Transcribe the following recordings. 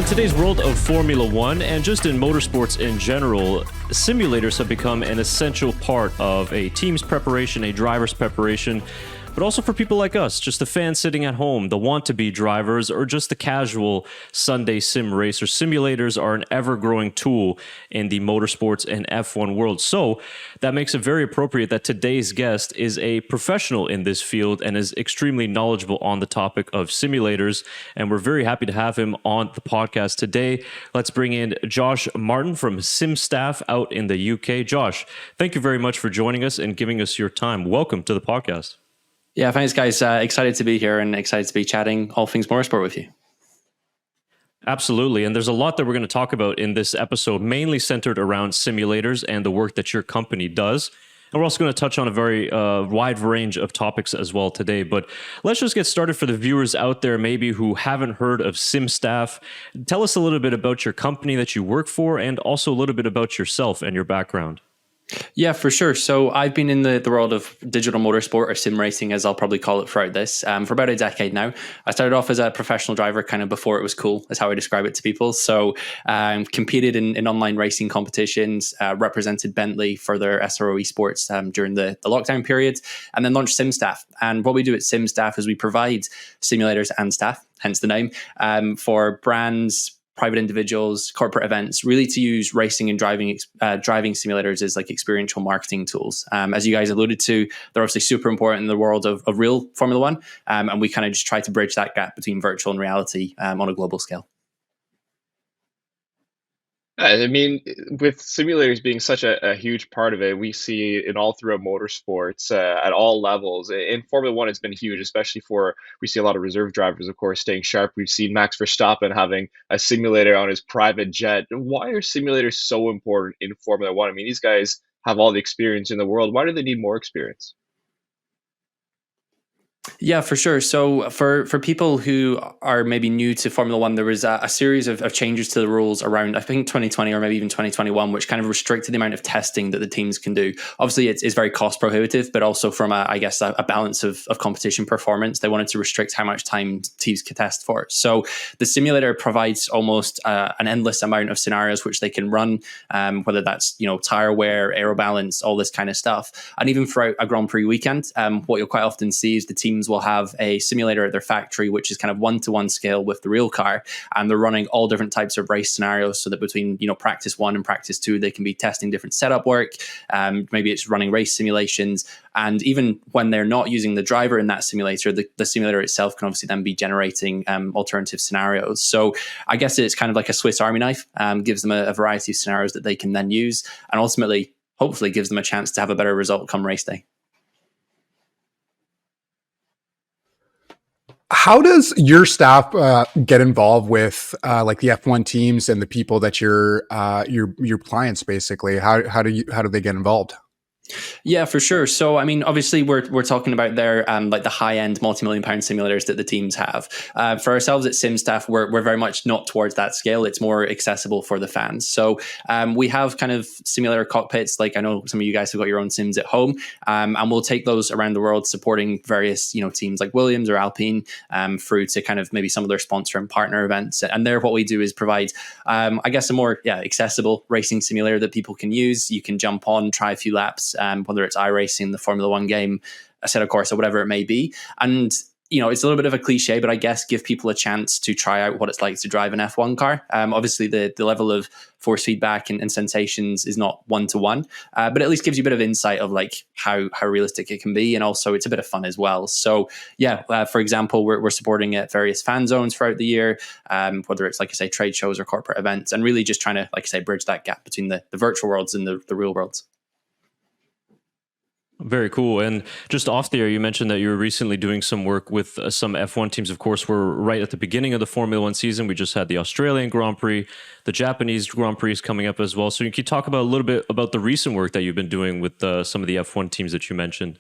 in today's world of Formula One and just in motorsports in general, simulators have become an essential part of a team's preparation, a driver's preparation, but also for people like us, just the fans sitting at home, the want-to-be drivers, or just the casual Sunday sim racer. Simulators are an ever-growing tool in the motorsports and F1 world. So that makes it very appropriate that today's guest is a professional in this field and is extremely knowledgeable on the topic of simulators. And we're very happy to have him on the podcast today. Let's bring in Josh Martin from SimStaff out in the UK. Josh, thank you very much for joining us and giving us your time. Welcome to the podcast. Yeah, thanks, guys. Excited to be here and excited to be chatting all things motorsport with you. Absolutely. And there's a lot that we're going to talk about in this episode, mainly centered around simulators and the work that your company does. And we're also going to touch on a very wide range of topics as well today. But let's just get started for the viewers out there, maybe who haven't heard of SimStaff. Tell us a little bit about your company that you work for and also a little bit about yourself and your background. Yeah, for sure. So I've been in the world of digital motorsport, or sim racing, as I'll probably call it throughout this, for about a decade now. I started off as a professional driver kind of before it was cool, is how I describe it to people. So competed in online racing competitions, represented Bentley for their SRO esports during the lockdown period, and then launched SimStaff. And what we do at SimStaff is we provide simulators and staff, hence the name, for brands, private individuals, corporate events, really to use racing and driving simulators as like experiential marketing tools. As you guys alluded to, they're obviously super important in the world of real Formula One. And we kind of just try to bridge that gap between virtual and reality on a global scale. I mean, with simulators being such a huge part of it, we see it all throughout motorsports at all levels. In Formula One, it's been huge, especially we see a lot of reserve drivers, of course, staying sharp. We've seen Max Verstappen having a simulator on his private jet. Why are simulators so important in Formula One? I mean, these guys have all the experience in the world. Why do they need more experience? Yeah, for sure. So for people who are maybe new to Formula One, there was a series of changes to the rules around, I think, 2020 or maybe even 2021, which kind of restricted the amount of testing that the teams can do. Obviously, it's very cost prohibitive, but also from a balance of competition performance, they wanted to restrict how much time teams could test for. So the simulator provides almost an endless amount of scenarios which they can run, whether that's tire wear, aero balance, all this kind of stuff. And even throughout a Grand Prix weekend, what you'll quite often see is the teams will have a simulator at their factory, which is kind of 1-to-1 scale with the real car. And they're running all different types of race scenarios so that between, practice 1 and practice 2, they can be testing different setup work. Maybe it's running race simulations. And even when they're not using the driver in that simulator, the simulator itself can obviously then be generating alternative scenarios. So I guess it's kind of like a Swiss Army knife, gives them a variety of scenarios that they can then use, and ultimately, hopefully, gives them a chance to have a better result come race day. How does your staff get involved with like the F1 teams and the people that your clients basically? How do they get involved? Yeah, for sure. So, I mean, obviously, we're talking about their like the high end multi-million-pound simulators that the teams have. For ourselves at SimStaff, we're very much not towards that scale. It's more accessible for the fans. So, we have kind of simulator cockpits. Like I know some of you guys have got your own sims at home, and we'll take those around the world, supporting various teams like Williams or Alpine, through to kind of maybe some of their sponsor and partner events. And there, what we do is provide, I guess, a more accessible racing simulator that people can use. You can jump on, try a few laps. Whether it's iRacing, the Formula One game, a set of course, or whatever it may be. And, it's a little bit of a cliche, but I guess give people a chance to try out what it's like to drive an F1 car. Obviously, the level of force feedback and sensations is not 1-to-1, but at least gives you a bit of insight of like how realistic it can be. And also it's a bit of fun as well. So for example, we're supporting at various fan zones throughout the year, whether it's, like I say, trade shows or corporate events, and really just trying to, like I say, bridge that gap between the virtual worlds and the real worlds. Very cool. And just off the air, you mentioned that you were recently doing some work with some F1 teams. Of course, we're right at the beginning of the Formula One season. We just had the Australian Grand Prix, the Japanese Grand Prix is coming up as well. So you can talk about a little bit about the recent work that you've been doing with some of the F1 teams that you mentioned.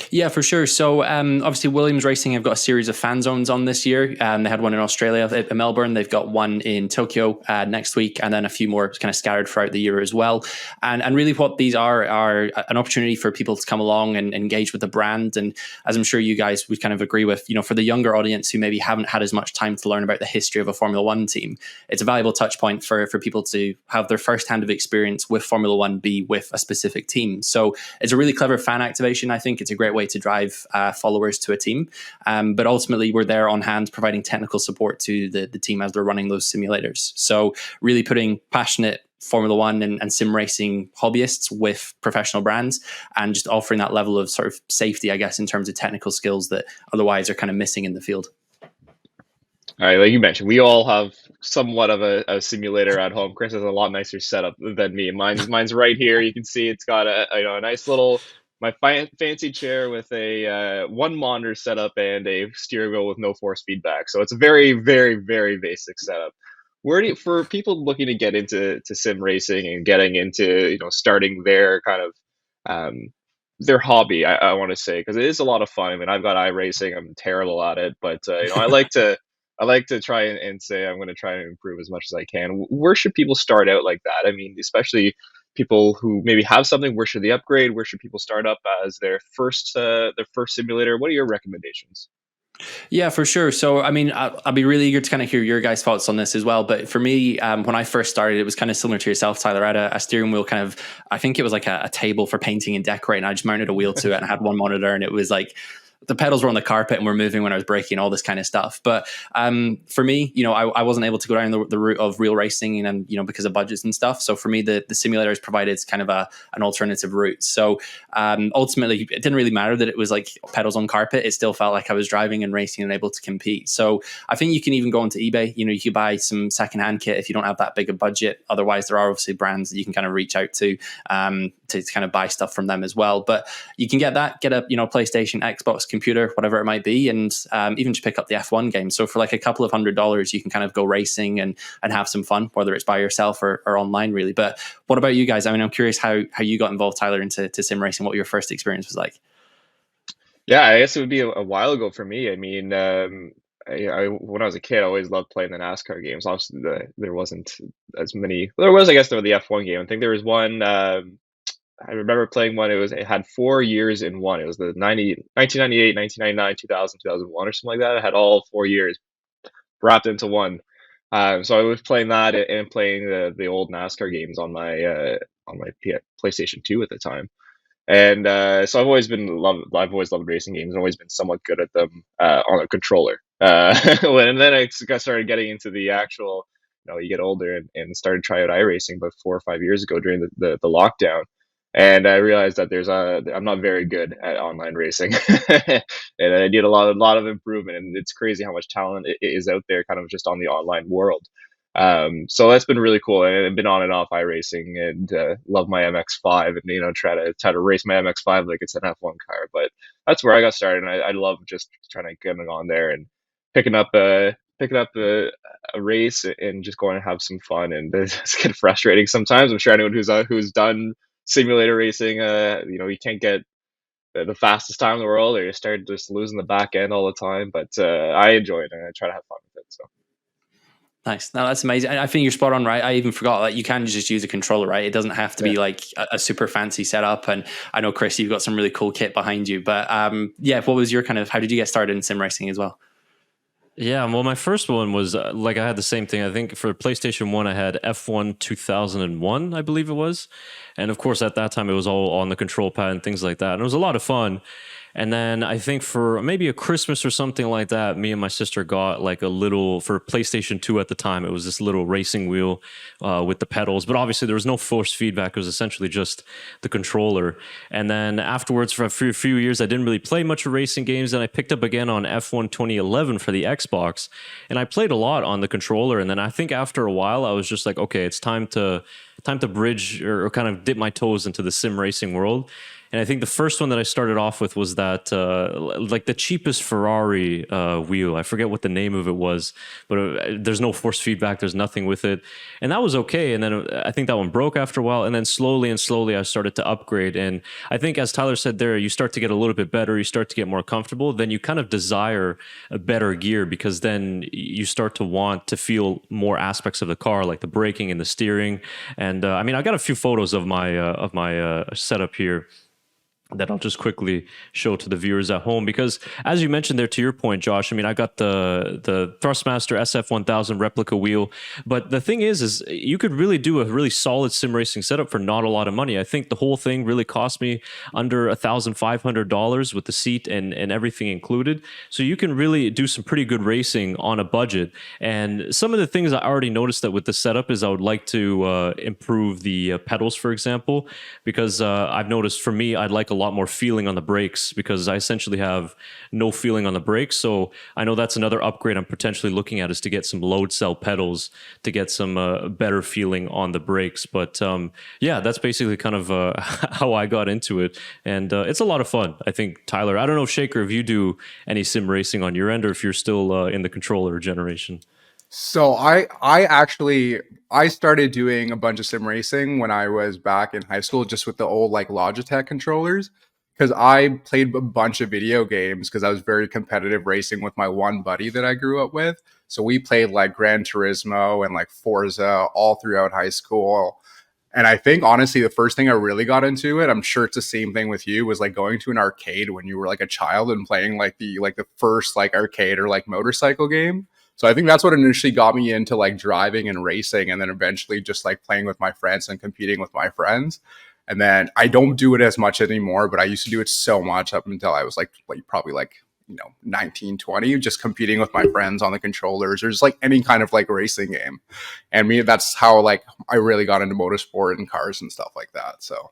Yeah, for sure. So obviously Williams Racing have got a series of fan zones on this year. They had one in Australia, in Melbourne. They've got one in Tokyo next week, and then a few more kind of scattered throughout the year as well. And really what these are an opportunity for people to come along and engage with the brand. And as I'm sure you guys would kind of agree with, for the younger audience who maybe haven't had as much time to learn about the history of a Formula One team, it's a valuable touch point for people to have their first hand of experience with Formula One be with a specific team. So it's a really clever fan activation. I think it's a great way to drive followers to a team. But ultimately, we're there on hand providing technical support to the team as they're running those simulators. So really putting passionate Formula One and sim racing hobbyists with professional brands, and just offering that level of sort of safety, I guess, in terms of technical skills that otherwise are kind of missing in the field. All right, like you mentioned, we all have somewhat of a simulator at home. Chris has a lot nicer setup than me. Mine's right here. You can see it's got a nice little fancy chair with a one monitor setup and a steering wheel with no force feedback. So it's a very, very, very basic setup. For people looking to get into sim racing and getting into starting their kind of their hobby, I want to say, because it is a lot of fun. I mean, I've got iRacing. I'm terrible at it, but I like to try and say I'm going to try and improve as much as I can. Where should people start out like that? I mean, especially people who maybe have something. Where should they upgrade? Where should people start up as their first simulator? What are your recommendations? Yeah, for sure. So, I mean, I'll be really eager to kind of hear your guys' thoughts on this as well. But for me, when I first started, it was kind of similar to yourself, Tyler. I had a steering wheel kind of, I think it was like a table for painting and decorating. I just mounted a wheel to it and I had one monitor, and it was like, the pedals were on the carpet and were moving when I was braking, all this kind of stuff. But for me, I wasn't able to go down the route of real racing, and because of budgets and stuff. So for me, the simulators provided kind of an alternative route. So ultimately, it didn't really matter that it was like pedals on carpet. It still felt like I was driving and racing and able to compete. So I think you can even go onto eBay. You could buy some secondhand kit if you don't have that big a budget. Otherwise, there are obviously brands that you can kind of reach out to kind of buy stuff from them as well. But you can get a PlayStation, Xbox, computer, whatever it might be, and even just pick up the F1 game. So for like a couple of $100s, you can kind of go racing and have some fun, whether it's by yourself or online, really. But what about you guys? I mean, I'm curious how you got involved, Tyler, into sim racing, what your first experience was like. Yeah, I guess it would be a while ago for me. I mean, when I was a kid, I always loved playing the NASCAR games. Obviously, there wasn't as many. Well, there was, I guess, there was the F1 game. I think there was one. I remember playing one. It had 4 years in one. It was the 1998, 1999, 2000, 2001, or something like that. It had all 4 years wrapped into one. So I was playing that and playing the old NASCAR games on my PlayStation 2 at the time. And so I've always loved racing games and always been somewhat good at them on a controller. And then I started getting into the actual, you get older and started trying out iRacing about 4 or 5 years ago during the lockdown. And I realized that I'm not very good at online racing, and I need a lot of improvement. And it's crazy how much talent is out there, kind of just on the online world. So that's been really cool, and I've been on and off iRacing, and love my MX-5, and try to race my MX-5 like it's an F1 car. But that's where I got started, and I love just trying to get on there and picking up a race and just going to have some fun. And it's getting frustrating sometimes. I'm sure anyone who's done simulator racing, you can't get the fastest time in the world, or you start just losing the back end all the time. But I enjoy it, and I try to have fun with it. So. Nice. No, that's amazing. I think you're spot on, right? I even forgot that you can just use a controller, right? It doesn't have to be like a super fancy setup. And I know, Chris, you've got some really cool kit behind you. But what was your how did you get started in sim racing as well? Yeah, well, my first one was I had the same thing. I think for PlayStation 1, I had F1 2001, I believe it was. And of course, at that time, it was all on the control pad and things like that. And it was a lot of fun. And then I think for maybe a Christmas or something like that, me and my sister got like a little, for PlayStation 2 at the time, it was this little racing wheel with the pedals. But obviously there was no force feedback. It was essentially just the controller. And then afterwards, for a few years, I didn't really play much of racing games. And I picked up again on F1 2011 for the Xbox. And I played a lot on the controller. And then I think after a while, I was just like, okay, it's time to bridge or kind of dip my toes into the sim racing world. And I think the first one that I started off with was that like the cheapest Ferrari wheel. I forget what the name of it was, but there's no force feedback. There's nothing with it, and that was okay. And then I think that one broke after a while, and then slowly I started to upgrade. And I think, as Tyler said there, you start to get a little bit better. You start to get more comfortable. Then you kind of desire a better gear, because then you start to want to feel more aspects of the car, like the braking and the steering. And I mean, I got a few photos of my setup here that I'll just quickly show to the viewers at home, because as you mentioned there, to your point, Josh, I mean, I got the Thrustmaster SF1000 replica wheel, but the thing is you could really do a really solid sim racing setup for not a lot of money. I think the whole thing really cost me under $1,500 with the seat and everything included. So you can really do some pretty good racing on a budget. And some of the things I already noticed that with the setup is I would like to improve the pedals, for example, because I've noticed for me, I'd like a lot more feeling on the brakes, because I essentially have no feeling on the brakes. So I know that's another upgrade I'm potentially looking at, is to get some load cell pedals to get some better feeling on the brakes. But yeah, that's basically kind of how I got into it. And it's a lot of fun. I think, Tyler, I don't know, Shaker, if you do any sim racing on your end, or if you're still in the controller generation. So I started doing a bunch of sim racing when I was back in high school, just with the old like Logitech controllers, because I played a bunch of video games because I was very competitive racing with my one buddy that I grew up with. So we played like Gran Turismo and like Forza all throughout high school. And I think honestly, the first thing I really got into it, I'm sure it's the same thing with you, was like going to an arcade when you were like a child and playing like the first like arcade or like motorcycle game. So I think that's what initially got me into like driving and racing, and then eventually just like playing with my friends and competing with my friends. And then I don't do it as much anymore, but I used to do it so much up until I was like probably like, 19, 20, just competing with my friends on the controllers, or just like any kind of like racing game. And that's how like I really got into motorsport and cars and stuff like that. So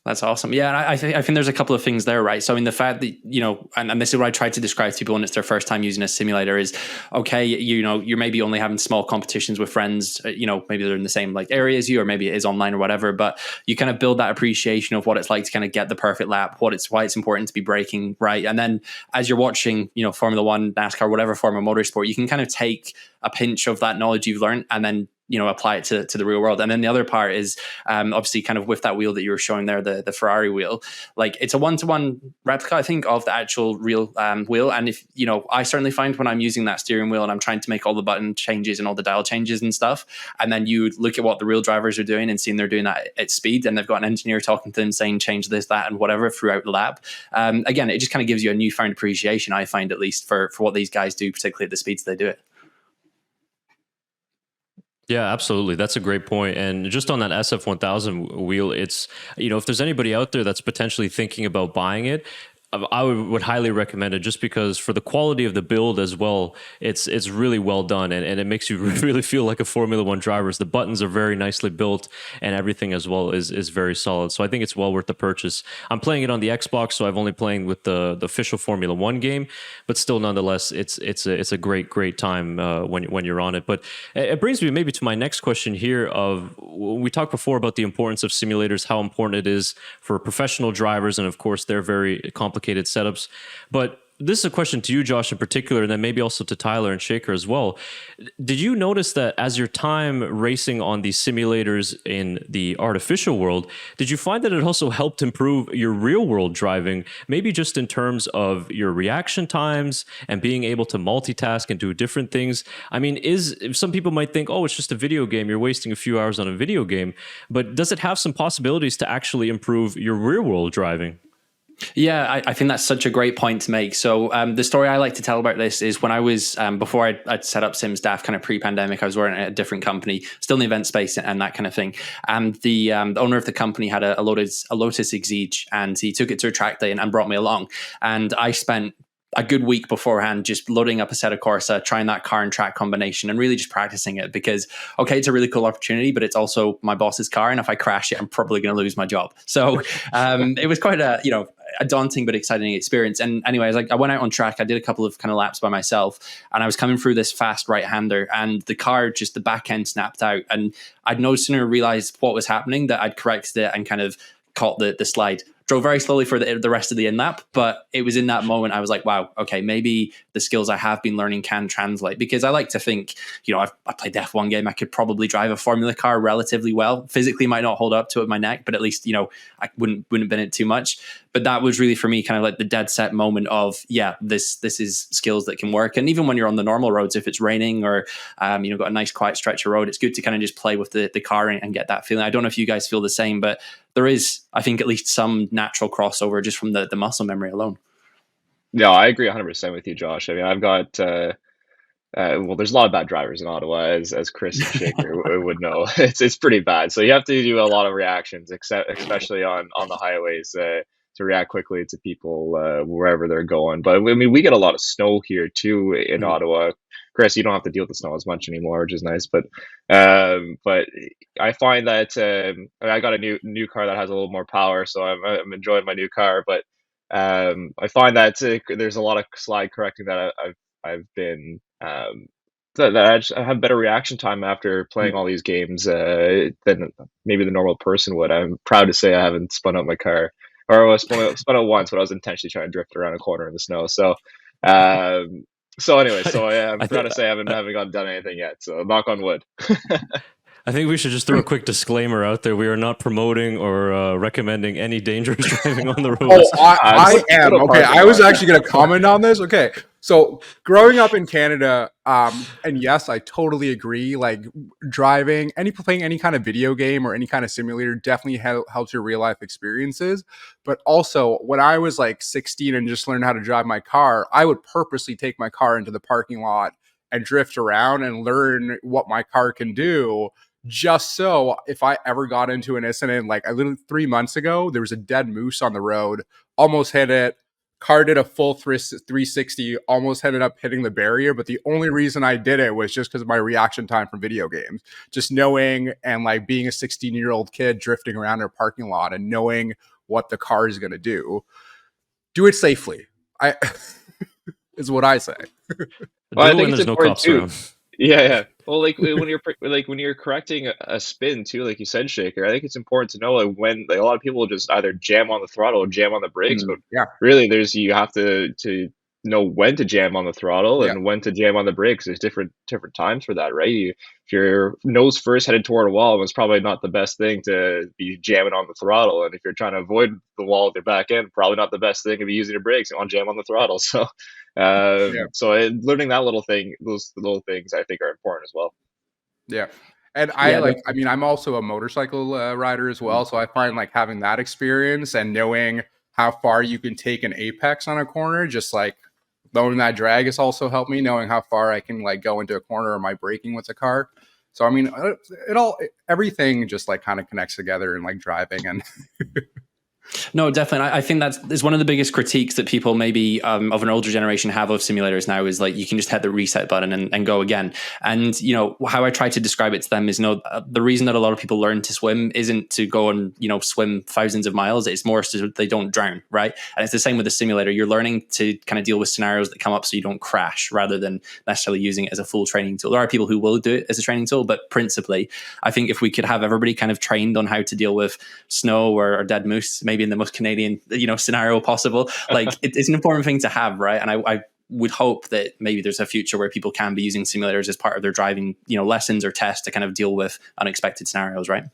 that's awesome. Yeah, and I think there's a couple of things there, right? So I mean, the fact that, and this is what I try to describe to people when it's their first time using a simulator is, okay, you're maybe only having small competitions with friends, maybe they're in the same like area as you, or maybe it is online or whatever, but you kind of build that appreciation of what it's like to kind of get the perfect lap, why it's important to be braking right. And then as you're watching, Formula One, NASCAR, whatever form of motorsport, you can kind of take a pinch of that knowledge you've learned and then apply it to the real world. And then the other part is obviously kind of with that wheel that you were showing there, the Ferrari wheel, like it's a 1-to-1 replica, I think, of the actual real wheel. And if, I certainly find when I'm using that steering wheel and I'm trying to make all the button changes and all the dial changes and stuff, and then you look at what the real drivers are doing and seeing they're doing that at speed, and they've got an engineer talking to them saying, change this, that, and whatever throughout the lap. Again, it just kind of gives you a newfound appreciation, I find, at least for what these guys do, particularly at the speeds they do it. Yeah, absolutely. That's a great point. And just on that SF1000 wheel, it's, if there's anybody out there that's potentially thinking about buying it, I would highly recommend it, just because for the quality of the build as well, it's really well done, and it makes you really feel like a Formula One driver. The buttons are very nicely built, and everything as well is very solid. So I think it's well worth the purchase. I'm playing it on the Xbox, so I've only playing with the official Formula One game, but still, nonetheless, it's a great time when you're on it. But it brings me maybe to my next question here. Of we talked before about the importance of simulators, how important it is for professional drivers, and of course, they're very complicated setups. But this is a question to you, Josh, in particular, and then maybe also to Tyler and Shaker as well. Did you notice that as your time racing on these simulators in the artificial world, did you find that it also helped improve your real world driving, maybe just in terms of your reaction times and being able to multitask and do different things? I mean, some people might think, oh, it's just a video game, you're wasting a few hours on a video game, but does it have some possibilities to actually improve your real world driving? Yeah, I think that's such a great point to make. So the story I like to tell about this is when I was, before I'd set up SimStaff kind of pre-pandemic, I was working at a different company, still in the event space and that kind of thing. And the owner of the company had a Lotus Exige, and he took it to a track day and brought me along. And I spent a good week beforehand just loading up a set of Corsa, trying that car and track combination and really just practicing it, because okay, it's a really cool opportunity, but it's also my boss's car, and if I crash it, I'm probably going to lose my job. So it was quite a daunting but exciting experience. And anyways, I went out on track, I did a couple of kind of laps by myself, and I was coming through this fast right-hander, and the car, just the back end snapped out, and I'd no sooner realized what was happening that I'd corrected it and kind of caught the slide drove very slowly for the rest of the in-lap, but it was in that moment I was like, wow, okay, maybe the skills I have been learning can translate, because I like to think, I played the F1 game, I could probably drive a Formula car relatively well. Physically might not hold up to it with my neck, but at least, I wouldn't have been it too much. But that was really for me kind of like the dead set moment of, yeah, this is skills that can work. And even when you're on the normal roads, if it's raining or, got a nice quiet stretch of road, it's good to kind of just play with the car and get that feeling. I don't know if you guys feel the same, but there is, I think, at least some natural crossover just from the muscle memory alone. No, I agree 100% with you, Josh. I mean, I've got, well, there's a lot of bad drivers in Ottawa, as Chris and Shaker would know. It's pretty bad. So you have to do a lot of reactions, especially on the highways, to react quickly to people wherever they're going. But I mean, we get a lot of snow here too in Ottawa. Chris, you don't have to deal with the snow as much anymore, which is nice. But I find that I got a new car that has a little more power, so I'm enjoying my new car. But I find that there's a lot of slide correcting that I've been that I have better reaction time after playing all these games than maybe the normal person would. I'm proud to say I haven't spun out my car, or I spun out once, but I was intentionally trying to drift around a corner in the snow. So anyway, I'm proud to say I haven't done anything yet. So knock on wood. I think we should just throw a quick disclaimer out there. We are not promoting or recommending any dangerous driving on the roads. Oh, I am. Okay, I was actually going to comment on this. Okay, so growing up in Canada, and yes, I totally agree. Like playing any kind of video game or any kind of simulator definitely helps your real life experiences. But also, when I was like 16 and just learned how to drive my car, I would purposely take my car into the parking lot and drift around and learn what my car can do. Just so if I ever got into an incident, like 3 months ago, there was a dead moose on the road, almost hit it. Car did a full 360, almost ended up hitting the barrier. But the only reason I did it was just because of my reaction time from video games. Just knowing and like being a 16-year-old kid drifting around in a parking lot and knowing what the car is going to do. Do it safely. Is what I say. Well, I think there's no cops around. Yeah. Well, like when you're correcting a spin too, like you said, Shaker, I think it's important to know like when a lot of people just either jam on the throttle or jam on the brakes, but really you have to know when to jam on the throttle and when to jam on the brakes. There's different times for that, right? If your nose first headed toward a wall, it's probably not the best thing to be jamming on the throttle. And if you're trying to avoid the wall with your back end, probably not the best thing to be using your brakes. You want to jam on the throttle. So, learning those little things, I think are important as well. Yeah. And I'm also a motorcycle rider as well. So I find like having that experience and knowing how far you can take an apex on a corner, just like knowing that drag has also helped me, knowing how far I can like go into a corner or my braking with the car. So, I mean, everything just like kind of connects together in like driving and No, definitely. I think that's one of the biggest critiques that people maybe of an older generation have of simulators now is like you can just hit the reset button and go again. And how I try to describe it to them is the reason that a lot of people learn to swim isn't to go and swim thousands of miles. It's more so that they don't drown, right? And it's the same with the simulator. You're learning to kind of deal with scenarios that come up so you don't crash, rather than necessarily using it as a full training tool. There are people who will do it as a training tool, but principally, I think if we could have everybody kind of trained on how to deal with snow or dead moose, maybe in the most Canadian scenario possible, like it's an important thing to have, right? And I would hope that maybe there's a future where people can be using simulators as part of their driving lessons or tests to kind of deal with unexpected scenarios, right?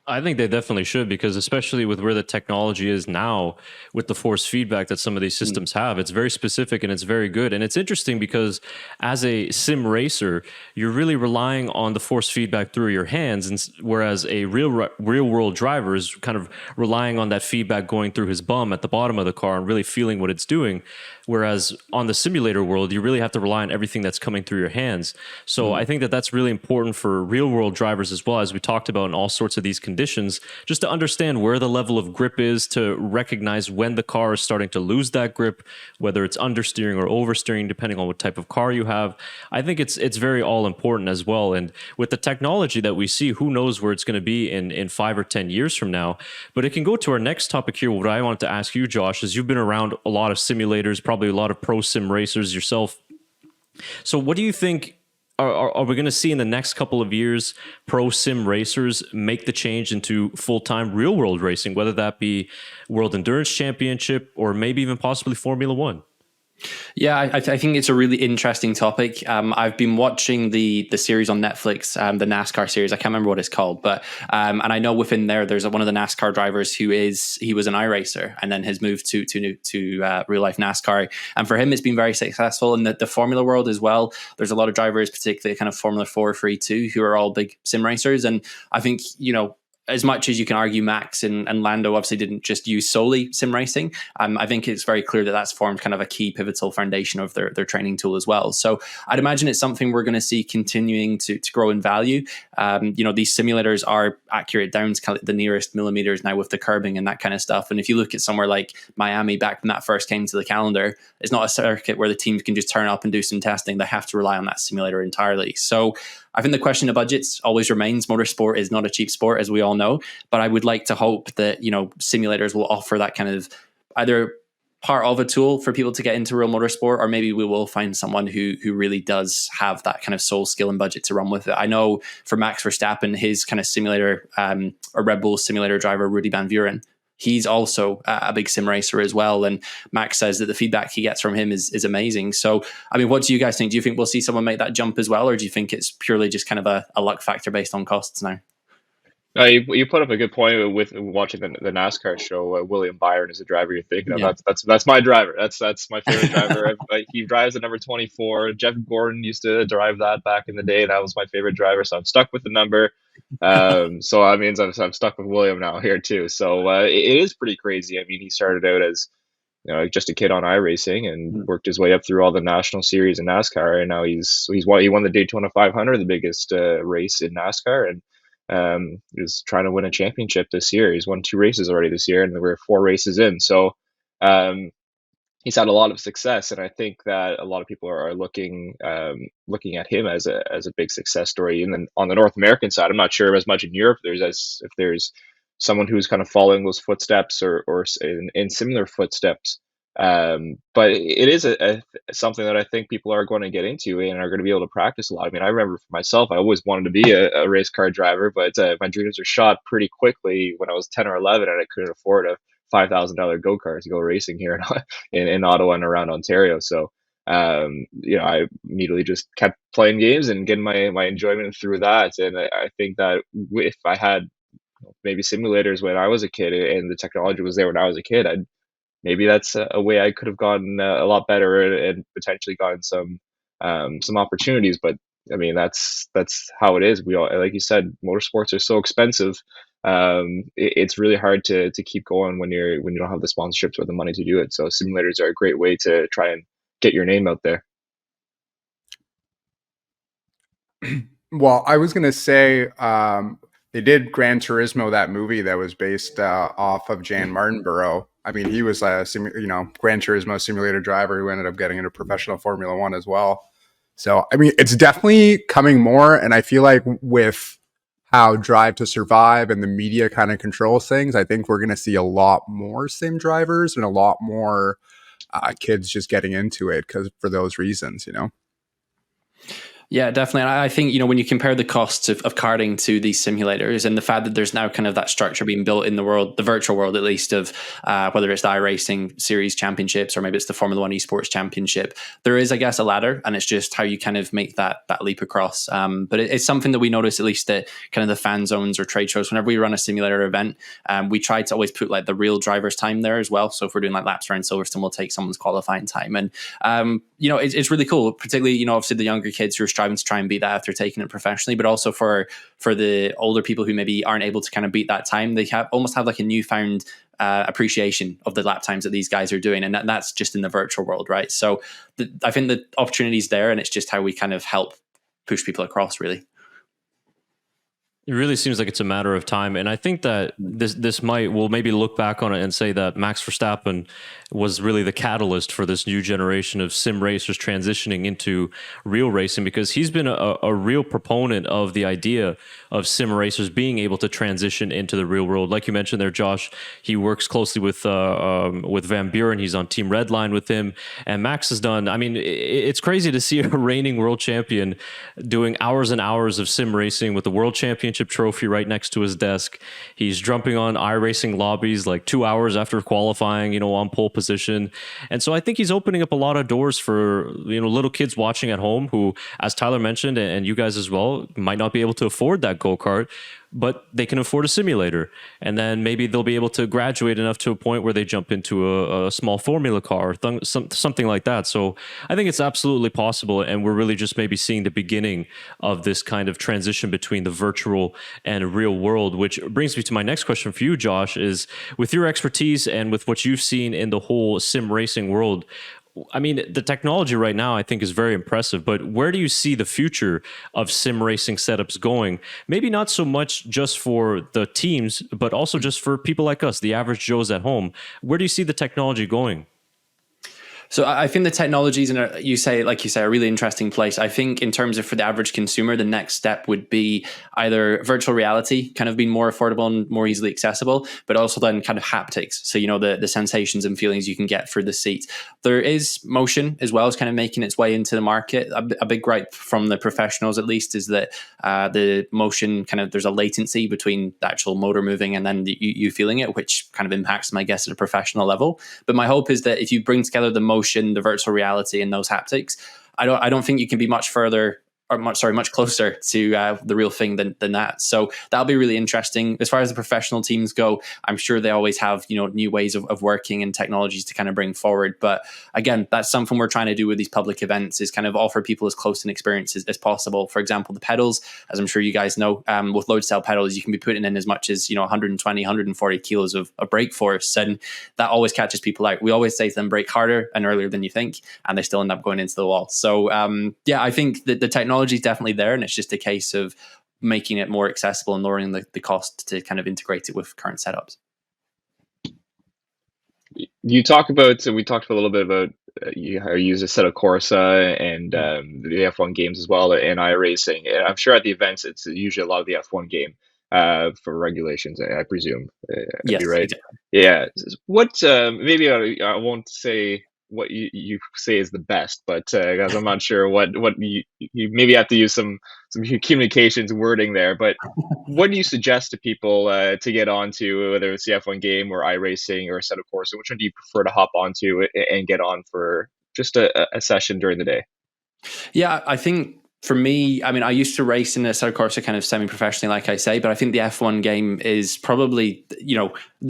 I think they definitely should, because especially with where the technology is now with the force feedback that some of these systems have, it's very specific and it's very good. And it's interesting because as a sim racer, you're really relying on the force feedback through your hands, and whereas a real world driver is kind of relying on that feedback going through his bum at the bottom of the car and really feeling what it's doing. Whereas on the simulator world, you really have to rely on everything that's coming through your hands. So I think that that's really important for real world drivers as well, as we talked about in all sorts of these conditions, just to understand where the level of grip is, to recognize when the car is starting to lose that grip, whether it's understeering or oversteering, depending on what type of car you have. I think it's very all important as well. And with the technology that we see, who knows where it's going to be in 5 or 10 years from now. But it can go to our next topic here. What I wanted to ask you, Josh, is you've been around a lot of simulators, probably a lot of pro sim racers yourself. So what do you think are we going to see in the next couple of years pro sim racers make the change into full-time real world racing, whether that be World Endurance Championship or maybe even possibly Formula One? Yeah, I think it's a really interesting topic. I've been watching the series on Netflix, the NASCAR series. I can't remember what it's called, but and I know within there's one of the NASCAR drivers he was an iRacer and then has moved to real life NASCAR, and for him it's been very successful in the Formula world as well. There's a lot of drivers, particularly kind of Formula 4, 3, 2, who are all big sim racers, and I think as much as you can argue Max and Lando obviously didn't just use solely sim racing, I think it's very clear that that's formed kind of a key pivotal foundation of their training tool as well. So I'd imagine it's something we're going to see continuing to grow in value. These simulators are accurate down to kind of the nearest millimeters now with the curbing and that kind of stuff. And if you look at somewhere like Miami back when that first came to the calendar, it's not a circuit where the teams can just turn up and do some testing. They have to rely on that simulator entirely. So I think the question of budgets always remains. Motorsport is not a cheap sport, as we all know, but I would like to hope that, simulators will offer that kind of either part of a tool for people to get into real motorsport, or maybe we will find someone who really does have that kind of soul, skill, and budget to run with it. I know for Max Verstappen, his kind of simulator, or Red Bull simulator driver, Rudy Van Vuren, he's also a big sim racer as well. And Max says that the feedback he gets from him is amazing. So, I mean, what do you guys think? Do you think we'll see someone make that jump as well? Or do you think it's purely just kind of a luck factor based on costs now? You put up a good point with watching the NASCAR show. William Byron is the driver you're thinking of. Yeah. That's my driver. That's my favorite driver. He drives the number 24. Jeff Gordon used to drive that back in the day. That was my favorite driver. So I'm stuck with the number. So that means I'm stuck with William now here too. So it is pretty crazy. I mean, he started out as just a kid on iRacing and worked his way up through all the national series in NASCAR, and now he won the Daytona 500, the biggest race in NASCAR, and is trying to win a championship this year. He's won 2 races already this year, and we're 4 races in. So he's had a lot of success, and I think that a lot of people are looking at him as a big success story. And then on the North American side, I'm not sure as much in Europe if there's someone who's kind of following those footsteps or in similar footsteps. But it is something that I think people are going to get into and are going to be able to practice a lot. I mean, I remember for myself, I always wanted to be a race car driver, but my dreams were shot pretty quickly when I was 10 or 11, and I couldn't afford a $5,000 go-kart to go racing here in Ottawa and around Ontario. So, I immediately just kept playing games and getting my enjoyment through that. And I think that if I had maybe simulators when I was a kid and the technology was there when I was a kid, maybe that's a way I could have gotten a lot better and potentially gotten some opportunities. But I mean, that's how it is. We all, like you said, motorsports are so expensive. It's really hard to keep going when you don't have the sponsorships or the money to do it. So simulators are a great way to try and get your name out there. Well, I was gonna say they did Gran Turismo, that movie that was based off of Jan Martinborough. I mean, he was a Gran Turismo simulator driver who ended up getting into professional Formula One as well. So, I mean, it's definitely coming more, and I feel like with how Drive to Survive and the media kind of controls things, I think we're going to see a lot more sim drivers and a lot more kids just getting into it for those reasons, Yeah, definitely. And I think, when you compare the costs of karting to these simulators and the fact that there's now kind of that structure being built in the world, the virtual world at least, of whether it's the iRacing Series Championships or maybe it's the Formula One Esports Championship, there is, I guess, a ladder, and it's just how you kind of make that leap across. But it's something that we notice, at least at kind of the fan zones or trade shows, whenever we run a simulator event, we try to always put like the real driver's time there as well. So if we're doing like laps around Silverstone, we'll take someone's qualifying time. And, it's really cool, particularly, obviously the younger kids who are striving to try and beat that after taking it professionally, but also for the older people who maybe aren't able to kind of beat that time, they almost have like a newfound appreciation of the lap times that these guys are doing, and that's just in the virtual world, right? So I think the opportunity's there, and it's just how we kind of help push people across, really. It really seems like it's a matter of time, and I think that this might we'll maybe look back on it and say that Max Verstappen was really the catalyst for this new generation of sim racers transitioning into real racing, because he's been a real proponent of the idea of sim racers being able to transition into the real world. Like you mentioned there, Josh, he works closely with Van Buren. He's on Team Redline with him, and Max has done. I mean, it's crazy to see a reigning world champion doing hours and hours of sim racing with the world championship trophy right next to his desk. He's jumping on iRacing lobbies like 2 hours after qualifying, on pole position. And so I think he's opening up a lot of doors for, little kids watching at home who, as Tyler mentioned, and you guys as well, might not be able to afford that go-kart, but they can afford a simulator. And then maybe they'll be able to graduate enough to a point where they jump into a small formula car or something like that. So I think it's absolutely possible. And we're really just maybe seeing the beginning of this kind of transition between the virtual and real world, which brings me to my next question for you, Josh, is with your expertise and with what you've seen in the whole sim racing world, I mean, the technology right now, I think, is very impressive, but where do you see the future of sim racing setups going? Maybe not so much just for the teams, but also just for people like us, the average Joes at home. Where do you see the technology going? So I think the technology is in a, like you say, a really interesting place. I think in terms of for the average consumer, the next step would be either virtual reality kind of being more affordable and more easily accessible, but also then kind of haptics. So, the sensations and feelings you can get for the seat. There is motion as well as kind of making its way into the market. A big gripe from the professionals, at least, is that the motion there's a latency between the actual motor moving and then you feeling it, which kind of impacts them, I guess, at a professional level. But my hope is that if you bring together the motion, the virtual reality, and those haptics, I don't think you can be much further or much closer to the real thing than that. So that'll be really interesting. As far as the professional teams go, I'm sure they always have new ways of working and technologies to kind of bring forward. But again, that's something we're trying to do with these public events, is kind of offer people as close an experience as possible. For example, the pedals, as I'm sure you guys know, with load cell pedals, you can be putting in as much as 120, 140 kilos of brake force, and that always catches people out. We always say to them, brake harder and earlier than you think, and they still end up going into the wall. So I think that the technology is definitely there, and it's just a case of making it more accessible and lowering the cost to kind of integrate it with current setups. We talked a little bit about how you use Assetto Corsa and the F1 games as well, and iRacing. And I'm sure at the events, it's usually a lot of the F1 game for regulations, I presume. I'd be right. Exactly. Yeah. What, maybe I won't say what you say is the best, but because I'm not sure what you maybe have to use some communications wording there. But what do you suggest to people to get onto, whether it's the F1 game or iRacing or Assetto Corsa? Which one do you prefer to hop onto and get on for just a session during the day? Yeah, I think for me, I mean, I used to race in Assetto Corsa kind of semi-professionally, like I say, but I think the F1 game is probably,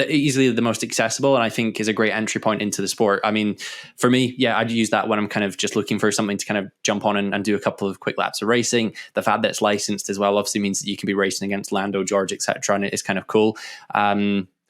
easily the most accessible, and I think is a great entry point into the sport. I mean, for me, yeah, I'd use that when I'm kind of just looking for something to kind of jump on and do a couple of quick laps of racing. The fact that it's licensed as well obviously means that you can be racing against Lando, George, etc., and it is kind of cool.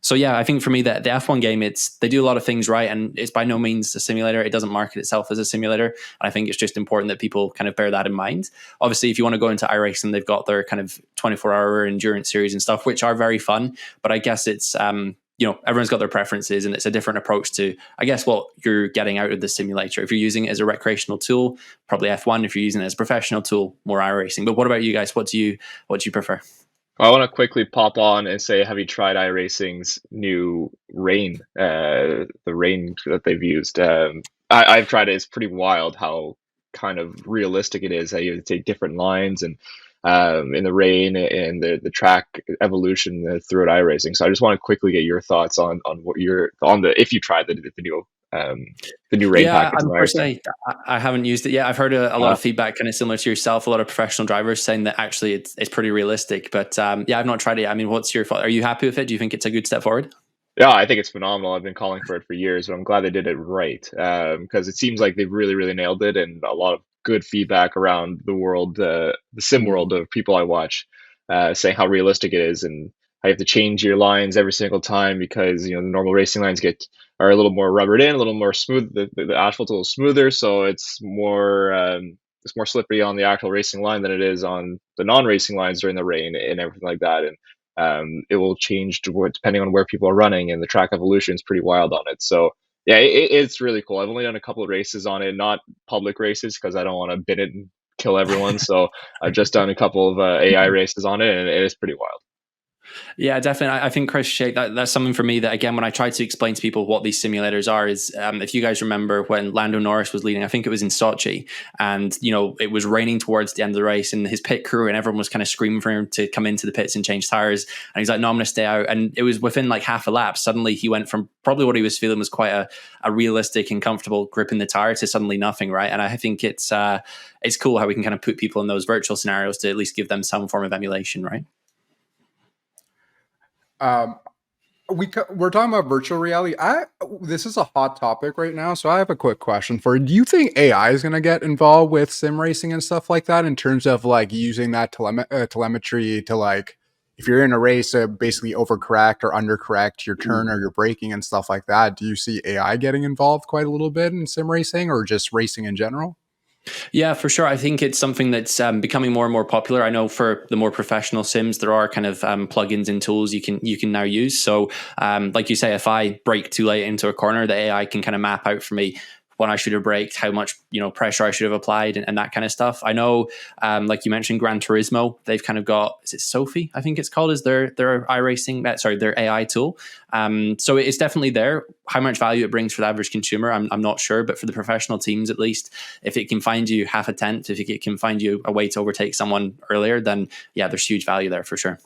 So yeah, I think for me that the F1 game, they do a lot of things right, and it's by no means a simulator. It doesn't market itself as a simulator. And I think it's just important that people kind of bear that in mind. Obviously, if you want to go into iRacing, they've got their kind of 24-hour endurance series and stuff, which are very fun. But I guess it's everyone's got their preferences, and it's a different approach to, I guess, what you're getting out of the simulator. If you're using it as a recreational tool, probably F1. If you're using it as a professional tool, more iRacing. But what about you guys? What do you prefer? I want to quickly pop on and say, have you tried iRacing's new rain? The rain that they've used. I've tried it. It's pretty wild how kind of realistic it is. How you take different lines and in the rain and the track evolution throughout iRacing. So I just want to quickly get your thoughts on what you're on if you tried the new rain package. Unfortunately, I haven't used it yet. I've heard a lot of feedback kind of similar to yourself. A lot of professional drivers saying that actually it's pretty realistic. But I've not tried it. I mean, what's your thought? Are you happy with it? Do you think it's a good step forward? Yeah, I think it's phenomenal. I've been calling for it for years, but I'm glad they did it right, because it seems like they've really, really nailed it, and a lot of good feedback around the world, the sim world of people I watch, saying how realistic it is and how you have to change your lines every single time because the normal racing lines are a little more rubbered in, a little more smooth. The asphalt's a little smoother, so it's more it's more slippery on the actual racing line than it is on the non-racing lines during the rain and everything like that. And it will change depending on where people are running, and the track evolution is pretty wild on it. So yeah, it's really cool. I've only done a couple of races on it, not public races because I don't want to bin it and kill everyone. So I've just done a couple of AI races on it, and it is pretty wild. Yeah, definitely. I think Chris Shake, that's something for me that, again, when I try to explain to people what these simulators are, is if you guys remember when Lando Norris was leading, I think it was in Sochi, and it was raining towards the end of the race, and his pit crew and everyone was kind of screaming for him to come into the pits and change tires, and he's like, no, I'm going to stay out. And it was within like half a lap, suddenly he went from probably what he was feeling was quite a realistic and comfortable grip in the tire to suddenly nothing, right? And I think it's cool how we can kind of put people in those virtual scenarios to at least give them some form of emulation, right? We're talking about virtual reality. This is a hot topic right now, so I have a quick question for you. Do you think AI is going to get involved with sim racing and stuff like that in terms of like using that telemetry to, like, if you're in a race, basically overcorrect or undercorrect your turn or your braking and stuff like that? Do you see AI getting involved quite a little bit in sim racing or just racing in general? Yeah, for sure. I think it's something that's becoming more and more popular. I know for the more professional sims, there are kind of plugins and tools you can now use. So, like you say, if I brake too late into a corner, the AI can kind of map out for me when I should have braked, how much pressure I should have applied, and that kind of stuff. I know, like you mentioned, Gran Turismo, they've kind of got, is it Sophie? I think it's called, is their iRacing, their AI tool. So it's definitely there. How much value it brings for the average consumer, I'm not sure, but for the professional teams, at least, if it can find you half a tenth, if it can find you a way to overtake someone earlier, then yeah, there's huge value there for sure.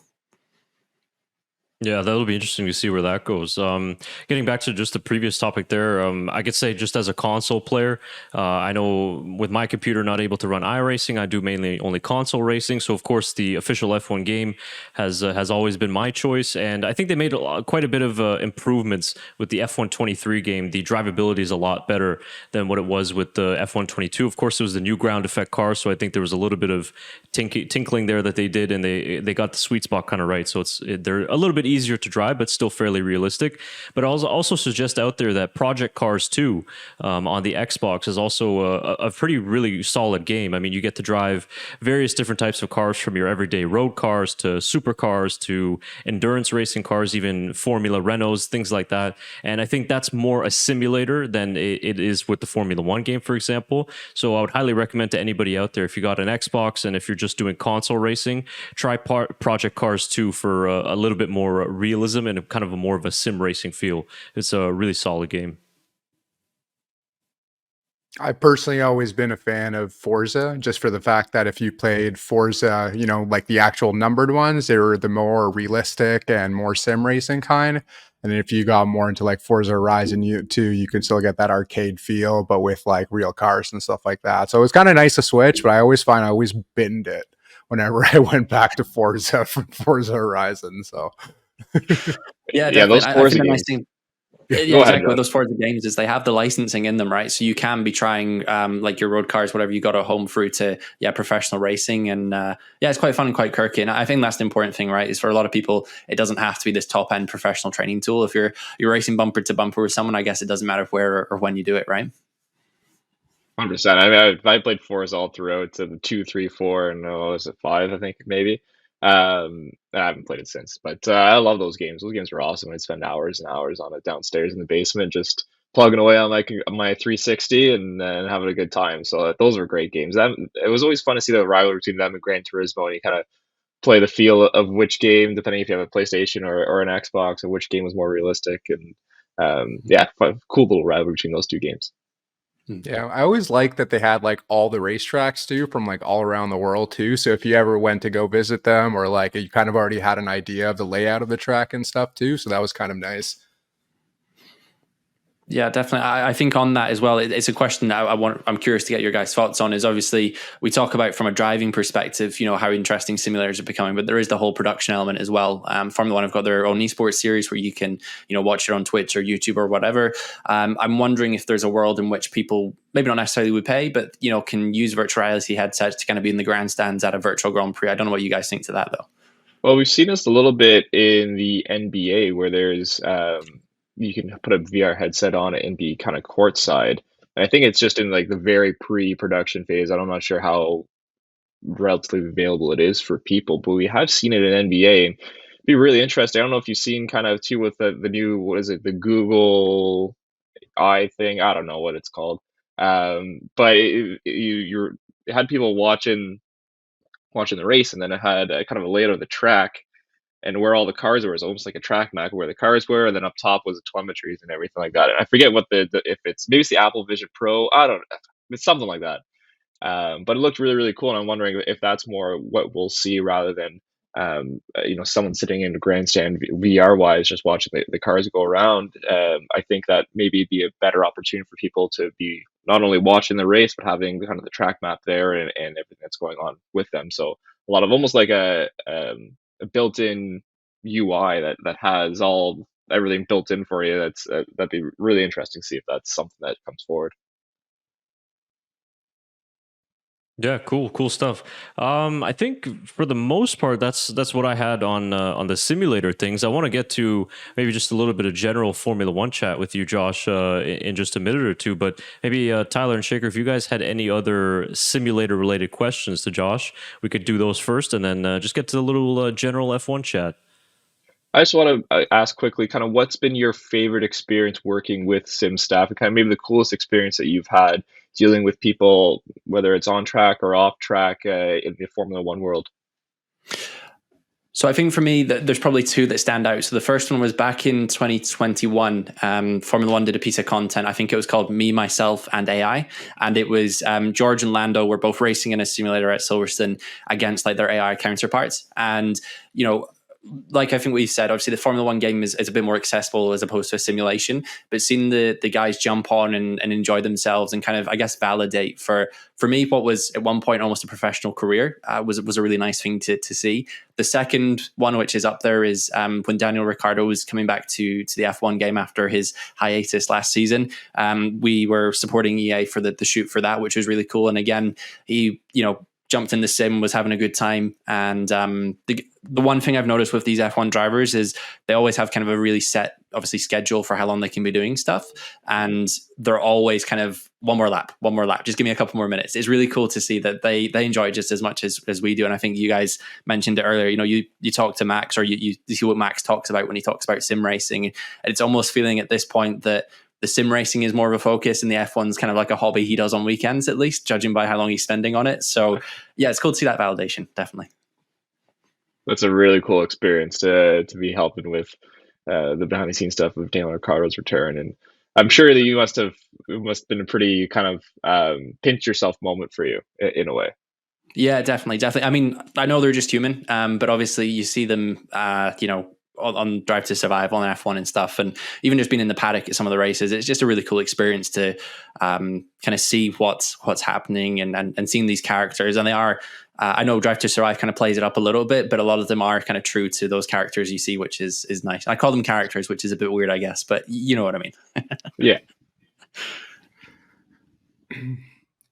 Yeah, that'll be interesting to see where that goes. Getting back to just the previous topic there, I could say just as a console player, I know with my computer not able to run iRacing, I do mainly only console racing. So of course the official F1 game has always been my choice, and I think they made quite a bit of improvements with the F1 23 game. The drivability is a lot better than what it was with the F1 22. Of course, it was the new ground effect car, so I think there was a little bit of tinkling there that they did, and they got the sweet spot kind of right. So they're a little bit easier to drive, but still fairly realistic. But I also suggest out there that Project Cars 2 on the Xbox is also a pretty really solid game. I mean, you get to drive various different types of cars, from your everyday road cars to supercars to endurance racing cars, even Formula Renaults, things like that. And I think that's more a simulator than it is with the Formula One game, for example. So I would highly recommend to anybody out there, if you got an Xbox and if you're just doing console racing, try Project Cars 2 for a little bit more realism and kind of more of a sim racing feel. It's a really solid game. I've personally always been a fan of Forza, just for the fact that if you played Forza, like the actual numbered ones, they were the more realistic and more sim racing kind. And then if you got more into like Forza Horizon you can still get that arcade feel, but with like real cars and stuff like that. So it's kind of nice to switch, but I always binned it whenever I went back to Forza from Forza Horizon. So yeah, yeah, those Forza games. Yeah, exactly. With those Forza games is they have the licensing in them, right? So you can be trying like your road cars, whatever you got at home, through to professional racing, and it's quite fun and quite quirky. And I think that's the important thing, right? Is for a lot of people, it doesn't have to be this top end professional training tool. If you're racing bumper to bumper with someone, I guess it doesn't matter where or when you do it, right? 100%. I mean, I played Forza all throughout to the 2, 3, 4, and was it 5? I think maybe. I haven't played it since, but I love those games. Those games were awesome. I'd spend hours and hours on it downstairs in the basement, just plugging away on my 360 and having a good time. So those were great games. It was always fun to see the rivalry between them and Gran Turismo, and you kind of play the feel of which game, depending if you have a PlayStation or an Xbox, and which game was more realistic. And cool little rivalry between those two games. Yeah, I always liked that they had like all the racetracks too, from like all around the world too. So if you ever went to go visit them, or like you kind of already had an idea of the layout of the track and stuff too. So that was kind of nice. Yeah, definitely. I think on that as well, it's a question that I'm curious to get your guys' thoughts on. Is obviously we talk about from a driving perspective, how interesting simulators are becoming, but there is the whole production element as well. Formula One have got their own esports series where you can, watch it on Twitch or YouTube or whatever. I'm wondering if there's a world in which people maybe not necessarily would pay, but can use virtual reality headsets to kind of be in the grandstands at a virtual Grand Prix. I don't know what you guys think to that though. Well, we've seen this a little bit in the NBA, where there's you can put a VR headset on it and be kind of courtside. And I think it's just in like the very pre-production phase. I'm not sure how relatively available it is for people, but we have seen it in NBA, and it'd be really interesting. I don't know if you've seen kind of too with the new, what is it, the Google Eye thing. I don't know what it's called, but it had people watching the race, and then it had kind of a layout of the track and where all the cars were. It's almost like a track map where the cars were, and then up top was the telemetries and everything like that. And I forget what the if it's, maybe it's the Apple Vision Pro. I don't know. It's something like that. But it looked really, really cool, and I'm wondering if that's more what we'll see rather than someone sitting in the grandstand VR wise just watching the cars go around. I think that maybe it'd be a better opportunity for people to be not only watching the race but having kind of the track map there and everything that's going on with them. So a lot of almost like a built-in UI that has everything built in for you. That'd be really interesting to see if that's something that comes forward. Yeah, cool stuff. I think for the most part, that's what I had on the simulator things. I want to get to maybe just a little bit of general Formula One chat with you, Josh, in just a minute or two. But maybe Tyler and Shaker, if you guys had any other simulator related questions to Josh, we could do those first, and then just get to the little general F1 chat. I just want to ask quickly, kind of what's been your favorite experience working with SimStaff, and kind of maybe the coolest experience that you've had dealing with people, whether it's on track or off track in the Formula One world? So I think for me, there's probably two that stand out. So the first one was back in 2021. Formula One did a piece of content. I think it was called Me, Myself, and AI. And it was George and Lando were both racing in a simulator at Silverstone against like their AI counterparts. And, like I think we said, obviously the Formula One game is a bit more accessible as opposed to a simulation, but seeing the guys jump on and enjoy themselves and kind of, I guess, validate for me what was at one point almost a professional career was a really nice thing to see. The second one, which is up there, is when Daniel Ricciardo was coming back to the F1 game after his hiatus last season. We were supporting EA for the shoot for that, which was really cool. And again, he, jumped in the sim, was having a good time. And the one thing I've noticed with these F1 drivers is they always have kind of a really set, obviously, schedule for how long they can be doing stuff. And they're always kind of one more lap, just give me a couple more minutes. It's really cool to see that they enjoy it just as much as we do. And I think you guys mentioned it earlier, you talk to Max, or you see what Max talks about when he talks about sim racing. And it's almost feeling at this point that the sim racing is more of a focus and the F1's kind of like a hobby he does on weekends, at least, judging by how long he's spending on it. So yeah, it's cool to see that validation, definitely. That's a really cool experience to be helping with the behind the scenes stuff of Daniel Ricciardo's return. And I'm sure that it must have been a pretty kind of pinch yourself moment for you in a way. Yeah, definitely. I mean, I know they're just human, but obviously you see them, on Drive to Survive on F1 and stuff, and even just being in the paddock at some of the races, it's just a really cool experience to kind of see what's happening and seeing these characters. And they are, I know Drive to Survive kind of plays it up a little bit, but a lot of them are kind of true to those characters you see, which is nice. I call them characters, which is a bit weird, I guess, but you know what I mean. Yeah.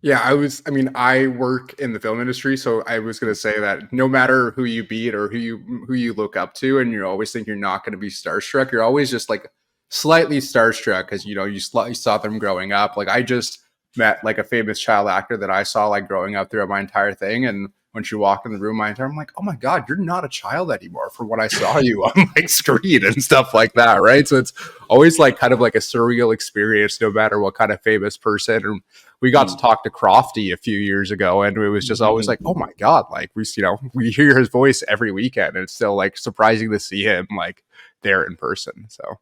Yeah, I work in the film industry, so I was going to say that no matter who you beat or who you look up to, and you always think you're not going to be starstruck, you're always just like slightly starstruck because you saw them growing up. Like I just met like a famous child actor that I saw like growing up throughout my entire thing, and when she walked in the room, I'm like, oh my God, you're not a child anymore from when I saw you on like screen and stuff like that, right? So it's always like kind of like a surreal experience, no matter what kind of famous person. And we got to talk to Crofty a few years ago, and it was just always like, oh my God, like we hear his voice every weekend, and it's still like surprising to see him like there in person. So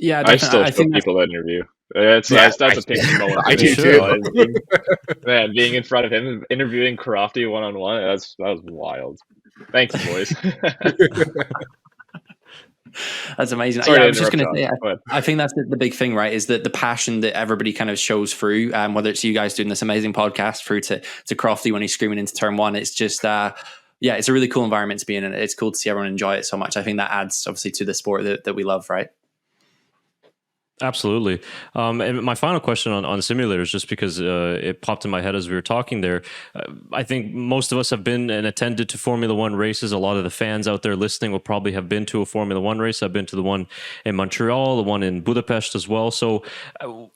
yeah, I still people that interview. That's a pinch moment. I do too. Man, being in front of him, interviewing Crofty one-on-one, that was wild. Thanks, boys. That's amazing. Sorry, I was just going to say, but I think that's the big thing, right? Is that the passion that everybody kind of shows through, whether it's you guys doing this amazing podcast through to Crofty when he's screaming into turn one. It's just, it's a really cool environment to be in, and it's cool to see everyone enjoy it so much. I think that adds obviously to the sport that we love, right? Absolutely. And my final question on simulators, just because it popped in my head as we were talking there, I think most of us have been and attended to Formula One races. A lot of the fans out there listening will probably have been to a Formula One race. I've been to the one in Montreal, the one in Budapest as well. So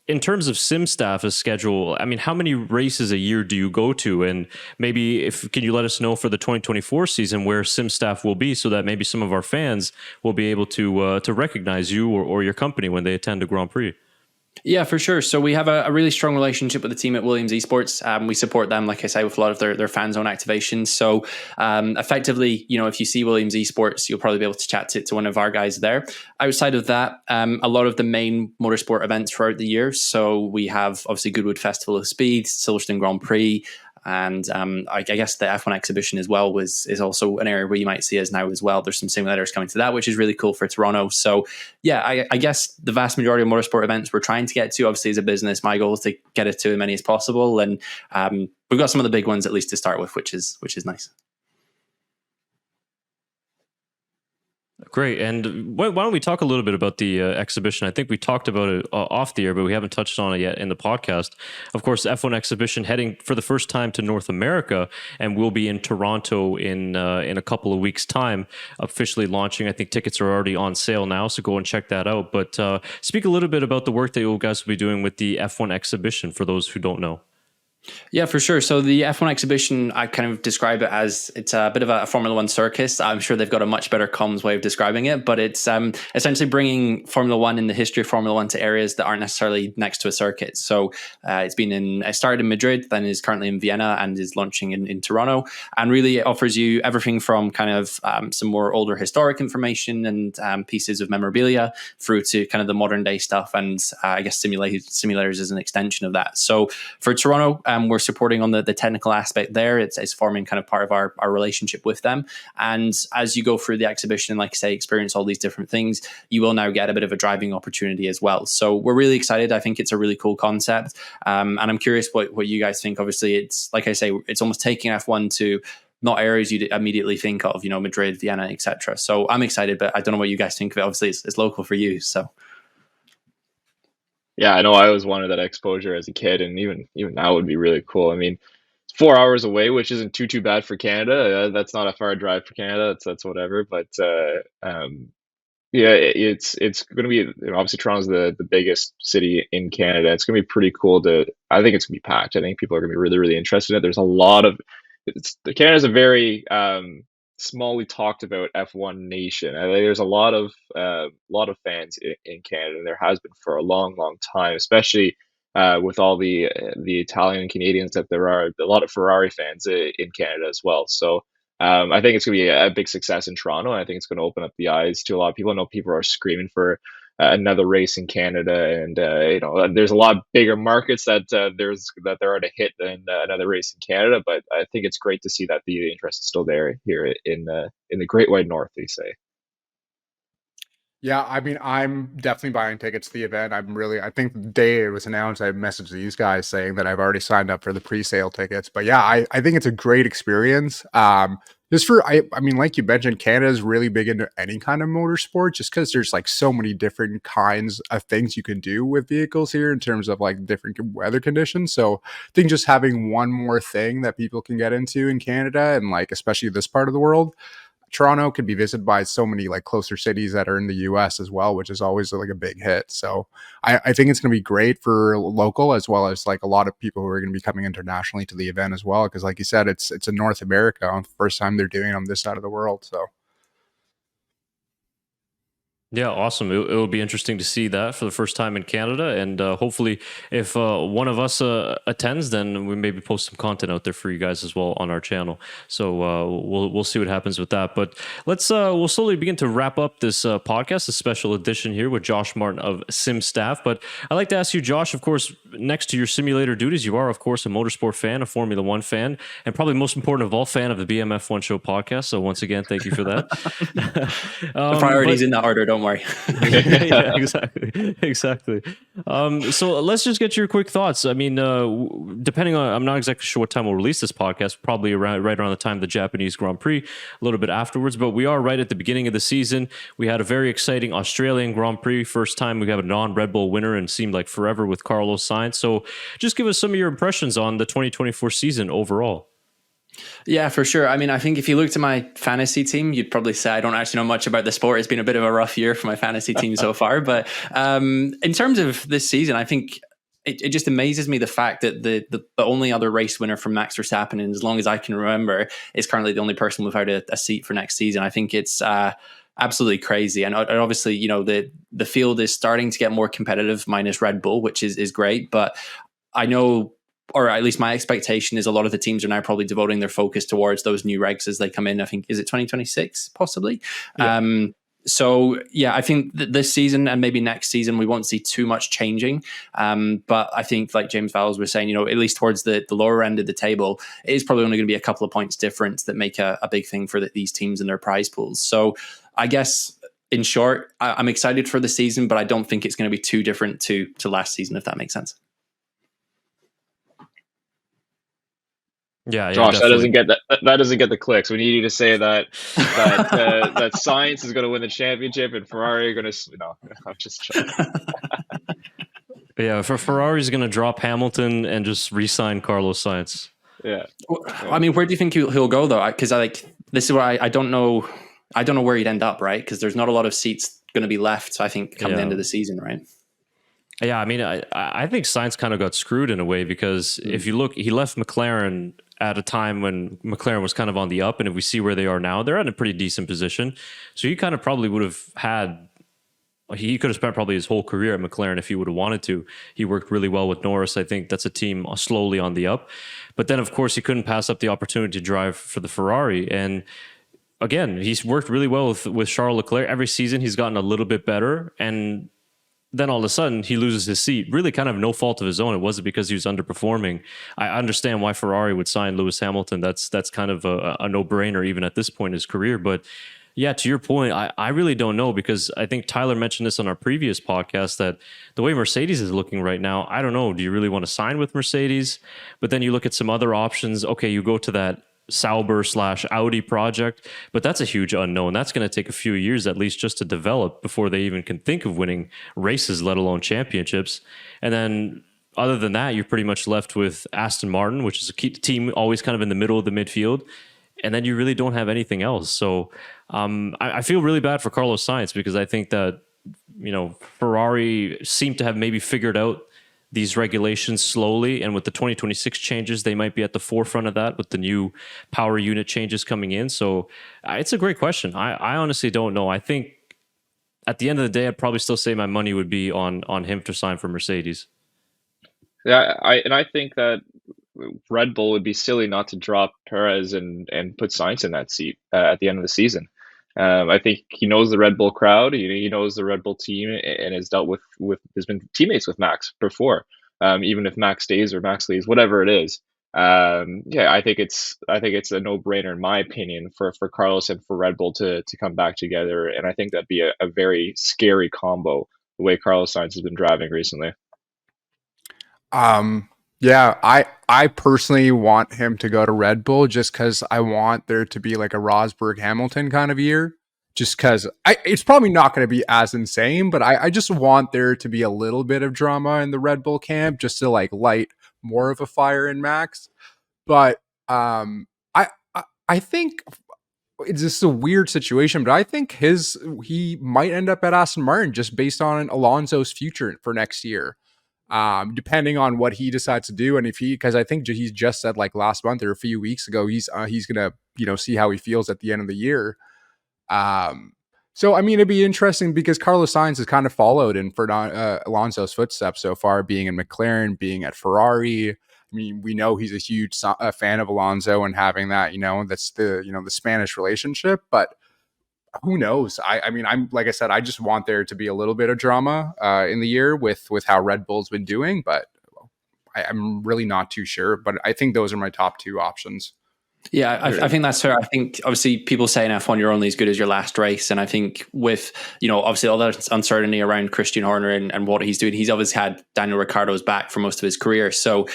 in terms of SimStaff's schedule, I mean, how many races a year do you go to? And maybe can you let us know for the 2024 season where SimStaff will be, so that maybe some of our fans will be able to recognize you or your company when they attend a Grand Prix? Yeah, for sure. So we have a really strong relationship with the team at Williams Esports. We support them, like I say, with a lot of their fan zone activations. So effectively, if you see Williams Esports, you'll probably be able to chat to one of our guys there. Outside of that, a lot of the main motorsport events throughout the year. So we have obviously Goodwood Festival of Speed, Silverstone Grand Prix, and I guess the F1 exhibition as well is also an area where you might see us now as well. There's some simulators coming to that, which is really cool for Toronto. So yeah, I guess the vast majority of motorsport events we're trying to get to, obviously as a business, my goal is to get it to as many as possible. And we've got some of the big ones at least to start with, which is nice. Great. And why don't we talk a little bit about the exhibition? I think we talked about it off the air, but we haven't touched on it yet in the podcast. Of course, the F1 exhibition heading for the first time to North America, and we'll be in Toronto in a couple of weeks' time, officially launching. I think tickets are already on sale now, so go and check that out. But speak a little bit about the work that you guys will be doing with the F1 exhibition for those who don't know. Yeah, for sure. So the F1 exhibition, I kind of describe it as it's a bit of a Formula One circus. I'm sure they've got a much better comms way of describing it, but it's essentially bringing Formula One and the history of Formula One to areas that aren't necessarily next to a circuit. So it started in Madrid, then is currently in Vienna and is launching in Toronto. And really it offers you everything from kind of some more older historic information and pieces of memorabilia through to kind of the modern day stuff. And I guess simulators is an extension of that. So for Toronto, we're supporting on the technical aspect there. It's forming kind of part of our relationship with them. And as you go through the exhibition, like I say, experience all these different things, you will now get a bit of a driving opportunity as well. So we're really excited. I think it's a really cool concept. And I'm curious what you guys think. Obviously, it's like I say, it's almost taking F1 to not areas you'd immediately think of, Madrid, Vienna, etc. So I'm excited, but I don't know what you guys think of it. Obviously, it's local for you. So. Yeah, I know I always wanted that exposure as a kid, and even now would be really cool. I mean, it's 4 hours away, which isn't too bad for Canada. That's not a far drive for Canada. That's whatever. But yeah, it's going to be, obviously Toronto's the biggest city in Canada. It's going to be pretty cool to. I think it's going to be packed. I think people are going to be really, really interested in it. There's a lot of. Canada's a very smallly talked about F1 nation. I think there's a lot of fans in Canada, and there has been for a long, long time, especially with all the Italian and Canadians that there are. A lot of Ferrari fans in Canada as well. So I think it's going to be a big success in Toronto, and I think it's going to open up the eyes to a lot of people. I know people are screaming for another race in Canada, and there's a lot bigger markets that there are to hit than another race in Canada. But I think it's great to see that the interest is still there here in the Great White North, they say. Yeah, I mean, I'm definitely buying tickets to the event. I think the day it was announced, I messaged these guys saying that I've already signed up for the pre-sale tickets. But yeah, I think it's a great experience. I mean, like you mentioned, Canada is really big into any kind of motorsport, just because there's like so many different kinds of things you can do with vehicles here in terms of like different weather conditions. So I think just having one more thing that people can get into in Canada, and like especially this part of the world. Toronto could be visited by so many like closer cities that are in the US as well, which is always like a big hit. So I think it's going to be great for local as well as like a lot of people who are going to be coming internationally to the event as well. Cause like you said, it's in North America, the first time they're doing it on this side of the world. So. Yeah, awesome. It will be interesting to see that for the first time in Canada. And hopefully, if one of us attends, then we maybe post some content out there for you guys as well on our channel. So we'll see what happens with that. But we'll slowly begin to wrap up this podcast, a special edition here with Josh Martin of SimStaff. But I'd like to ask you, Josh, of course, next to your simulator duties, you are, of course, a motorsport fan, a Formula One fan, and probably most important of all, fan of the BMF1Show podcast. So once again, thank you for that. The priorities in that order, don't Don't worry. Yeah, exactly. So let's just get your quick thoughts. I mean, depending on, I'm not exactly sure what time we'll release this podcast. Probably right around the time of the Japanese Grand Prix, a little bit afterwards. But we are right at the beginning of the season. We had a very exciting Australian Grand Prix. First time we have a non-Red Bull winner, and seemed like forever with Carlos Sainz. So just give us some of your impressions on the 2024 season overall. Yeah, for sure. I mean, I think if you looked at my fantasy team, you'd probably say I don't actually know much about the sport. It's been a bit of a rough year for my fantasy team so far. But in terms of this season, I think it just amazes me the fact that the only other race winner from Max Verstappen, and as long as I can remember, is currently the only person without a seat for next season. I think it's absolutely crazy. And obviously, you know, the field is starting to get more competitive, minus Red Bull, which is great. But I know, or at least my expectation is, a lot of the teams are now probably devoting their focus towards those new regs as they come in. I think, is it 2026 possibly? Yeah. So yeah, I think this season and maybe next season, we won't see too much changing. But I think, like James Vowles was saying, you know, at least towards the lower end of the table, it is probably only going to be a couple of points difference that make a big thing for these teams and their prize pools. So I guess, in short, I'm excited for the season, but I don't think it's going to be too different to last season, if that makes sense. Yeah, Josh, definitely. that doesn't get the clicks. We need you to say that that Science is going to win the championship and Ferrari are going to. No, I'm just joking. Yeah, for Ferrari's going to drop Hamilton and just re-sign Carlos Sainz. Yeah. I mean, where do you think he'll go though? Because this is where I don't know. I don't know where he'd end up, right? Because there's not a lot of seats going to be left, I think, come the end of the season, right? Yeah, I mean, I think Sainz kind of got screwed in a way, because if you look, he left McLaren at a time when McLaren was kind of on the up, and if we see where they are now, they're in a pretty decent position. So he kind of probably would have he could have spent probably his whole career at McLaren if he would have wanted to. He worked really well with Norris. I think that's a team slowly on the up. But then, of course, he couldn't pass up the opportunity to drive for the Ferrari. And again, he's worked really well with Charles Leclerc. Every season, he's gotten a little bit better. And then all of a sudden, he loses his seat. Really kind of no fault of his own. It wasn't because he was underperforming. I understand why Ferrari would sign Lewis Hamilton. That's kind of a no-brainer even at this point in his career. But yeah, to your point, I really don't know, because I think Tyler mentioned this on our previous podcast, that the way Mercedes is looking right now, I don't know. Do you really want to sign with Mercedes? But then you look at some other options. Okay, you go to that Sauber/Audi project, but that's a huge unknown. That's going to take a few years at least just to develop before they even can think of winning races, let alone championships. And then other than that, you're pretty much left with Aston Martin, which is a key team always kind of in the middle of the midfield. And then you really don't have anything else. So I feel really bad for Carlos Sainz, because I think that, you know, Ferrari seemed to have maybe figured out these regulations slowly, and with the 2026 changes, they might be at the forefront of that with the new power unit changes coming in. So it's a great question. I honestly don't know. I think at the end of the day, I'd probably still say my money would be on him to sign for Mercedes. Yeah, I think that Red Bull would be silly not to drop Perez and put Sainz in that seat at the end of the season. I think he knows the Red Bull crowd. He knows the Red Bull team, and has dealt with has been teammates with Max before. Even if Max stays or Max leaves, whatever it is. Yeah, I think it's a no-brainer in my opinion for Carlos and for Red Bull to come back together, and I think that'd be a very scary combo the way Carlos Sainz has been driving recently. Yeah, I personally want him to go to Red Bull, just because I want there to be like a Rosberg Hamilton kind of year. Just because it's probably not going to be as insane, but I just want there to be a little bit of drama in the Red Bull camp, just to like light more of a fire in Max. But I think it's just a weird situation, but I think he might end up at Aston Martin just based on Alonso's future for next year. Depending on what he decides to do, and because I think he's just said like last month or a few weeks ago, he's gonna see how he feels at the end of the year. So I mean, it'd be interesting because Carlos Sainz has kind of followed in Alonso's footsteps so far, being in McLaren, being at Ferrari. I mean, we know he's a huge fan of Alonso and having that, that's the Spanish relationship, but who knows? I mean, I'm like I said, I just want there to be a little bit of drama in the year with how Red Bull's been doing, but I'm really not too sure. But I think those are my top two options. Yeah, I think that's fair. I think obviously people say in F1 you're only as good as your last race, and I think with obviously all that uncertainty around Christian Horner and what he's doing, he's obviously had Daniel Ricciardo's back for most of his career. So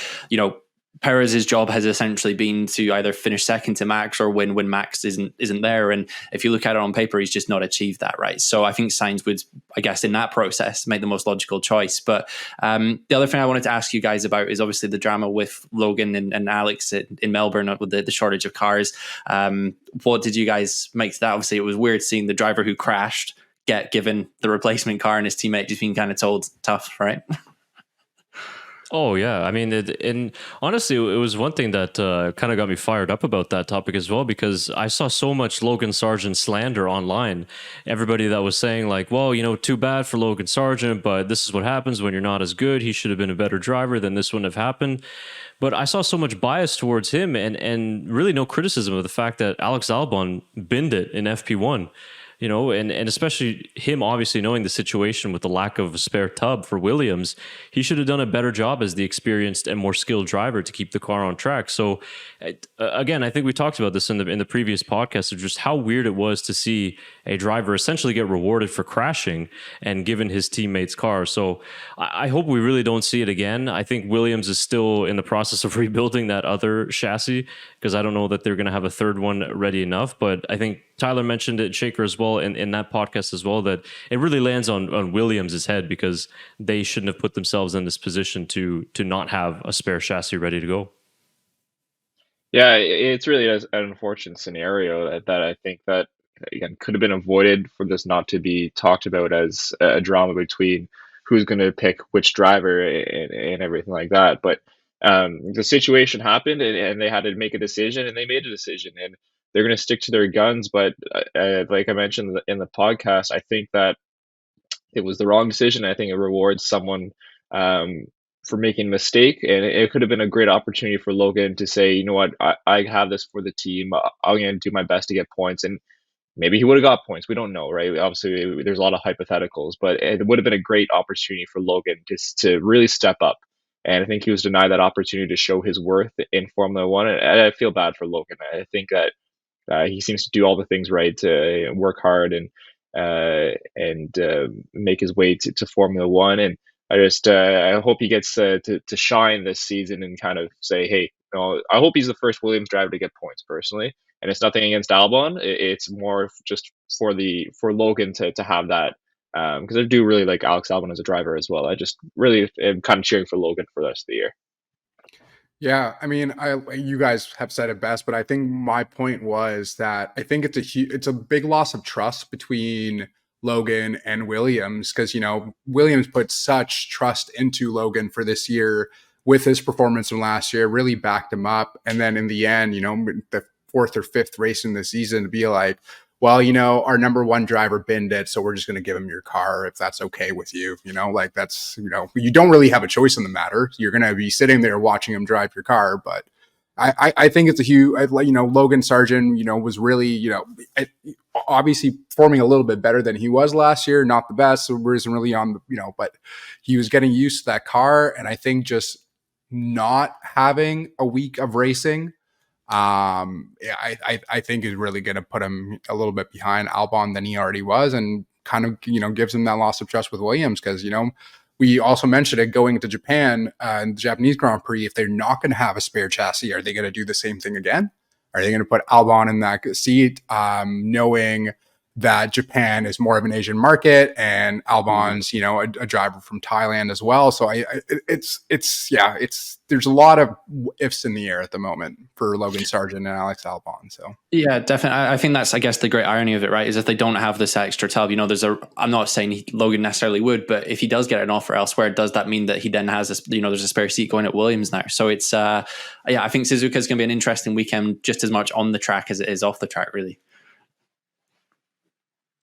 Perez's job has essentially been to either finish second to Max or win when Max isn't there. And if you look at it on paper, he's just not achieved that, right? So I think Sainz would, I guess, in that process, make the most logical choice. But the other thing I wanted to ask you guys about is obviously the drama with Logan and Alex in Melbourne with the shortage of cars. What did you guys make to that? Obviously, it was weird seeing the driver who crashed get given the replacement car and his teammate just being kind of told tough, right? Oh yeah, I mean, and honestly, it was one thing that kind of got me fired up about that topic as well, because I saw so much Logan Sargent slander online. Everybody that was saying like, well, too bad for Logan Sargent, but this is what happens when you're not as good. He should have been a better driver, then this wouldn't have happened. But I saw so much bias towards him, and really no criticism of the fact that Alex Albon binned it in FP1. And especially him obviously knowing the situation with the lack of a spare tub for Williams, he should have done a better job as the experienced and more skilled driver to keep the car on track. So again, I think we talked about this in the previous podcast of just how weird it was to see a driver essentially get rewarded for crashing and given his teammates' car. So I hope we really don't see it again. I think Williams is still in the process of rebuilding that other chassis, because I don't know that they're going to have a third one ready enough. But I think Tyler mentioned it, Shaker as well, in that podcast as well, that it really lands on Williams' head, because they shouldn't have put themselves in this position to not have a spare chassis ready to go. Yeah, it's really an unfortunate scenario that I think that, again, could have been avoided for this not to be talked about as a drama between who's going to pick which driver and everything like that. But the situation happened, and they had to make a decision, and they made a decision, and they're going to stick to their guns. But like I mentioned in the podcast, I think that it was the wrong decision. I think it rewards someone for making a mistake, and it could have been a great opportunity for Logan to say, you know what, I have this for the team. I'm going to do my best to get points, and maybe he would have got points. We don't know, right? Obviously, there's a lot of hypotheticals, but it would have been a great opportunity for Logan just to really step up. And I think he was denied that opportunity to show his worth in Formula One. And I feel bad for Logan. I think that he seems to do all the things right, to work hard and make his way to Formula One. And I hope he gets to shine this season and kind of say, hey, I hope he's the first Williams driver to get points personally. And it's nothing against Albon. It's more just for Logan to have that, because I do really like Alex Albon as a driver as well. I just really am kind of cheering for Logan for the rest of the year. Yeah, I mean, you guys have said it best, but I think my point was that I think it's a big loss of trust between Logan and Williams, because Williams put such trust into Logan for this year with his performance from last year, really backed him up, and then in the end, the fourth or fifth race in the season to be like, well, our number one driver binned it, so we're just going to give him your car if that's okay with you. Like that's, you don't really have a choice in the matter. You're going to be sitting there watching him drive your car. But I think it's a huge, Logan Sargent, was really, obviously performing a little bit better than he was last year. Not the best, so isn't really on, but he was getting used to that car. And I think just not having a week of racing, I think is really going to put him a little bit behind Albon than he already was, and kind of gives him that loss of trust with Williams, because we also mentioned it going to Japan and the Japanese Grand Prix. If they're not going to have a spare chassis, are they going to do the same thing again? Are they going to put Albon in that seat, knowing that Japan is more of an Asian market and Albon's, a driver from Thailand as well. So there's a lot of ifs in the air at the moment for Logan Sargent and Alex Albon. So yeah, definitely. I think that's, I guess, the great irony of it, right? Is if they don't have this extra tub, I'm not saying Logan necessarily would, but if he does get an offer elsewhere, does that mean that he then has this, there's a spare seat going at Williams now? So it's, I think Suzuka is going to be an interesting weekend, just as much on the track as it is off the track, really.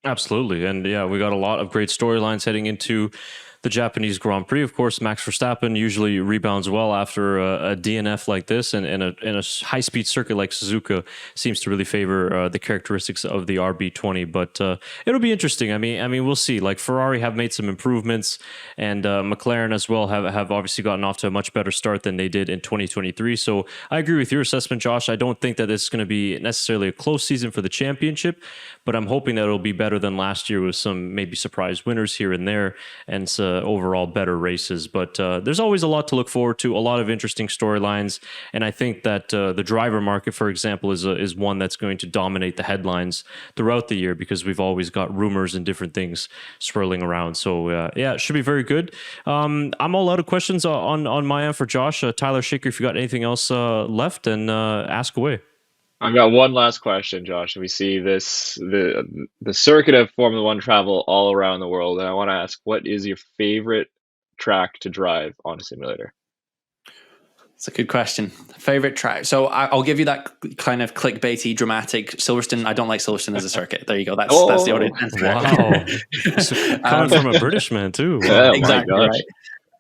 Absolutely. And yeah, we got a lot of great storylines heading into the Japanese Grand Prix. Of course, Max Verstappen usually rebounds well after a DNF like this, and a high-speed circuit like Suzuka seems to really favor the characteristics of the RB20. But it'll be interesting. I mean, we'll see. Like Ferrari have made some improvements, and McLaren as well have obviously gotten off to a much better start than they did in 2023. So I agree with your assessment, Josh. I don't think that it's going to be necessarily a close season for the championship, but I'm hoping that it'll be better than last year with some maybe surprise winners here and there, and overall better races. But there's always a lot to look forward to, a lot of interesting storylines, and I think that the driver market, for example, is one that's going to dominate the headlines throughout the year, because we've always got rumors and different things swirling around. So yeah, it should be very good. I'm all out of questions on my end for Josh. Tyler, Shaker, if you got anything else left, and ask away. I've got one last question, Josh. We see the circuit of Formula One travel all around the world, and I want to ask, what is your favorite track to drive on a simulator? It's a good question. Favorite track. So I'll give you that kind of clickbaity, dramatic Silverstone. I don't like Silverstone as a circuit. There you go. That's the audience. Wow. So coming from a British man too. Wow. Yeah, exactly my right.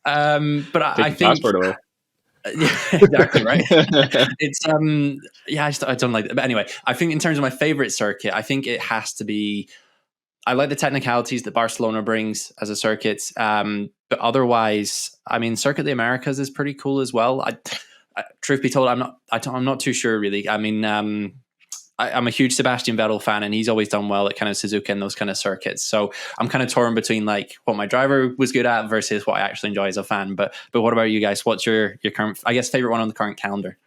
gosh. But I think passport away. Yeah, exactly right. It's yeah, I don't like it. But anyway, I think in terms of my favorite circuit, I think it has to be, I like the technicalities that Barcelona brings as a circuit. But otherwise, I mean, Circuit of the Americas is pretty cool as well. I truth be told, I'm not too sure really. I mean, I'm a huge Sebastian Vettel fan, and he's always done well at kind of Suzuka and those kind of circuits. So I'm kind of torn between like what my driver was good at versus what I actually enjoy as a fan. But what about you guys? What's your current, I guess, favorite one on the current calendar?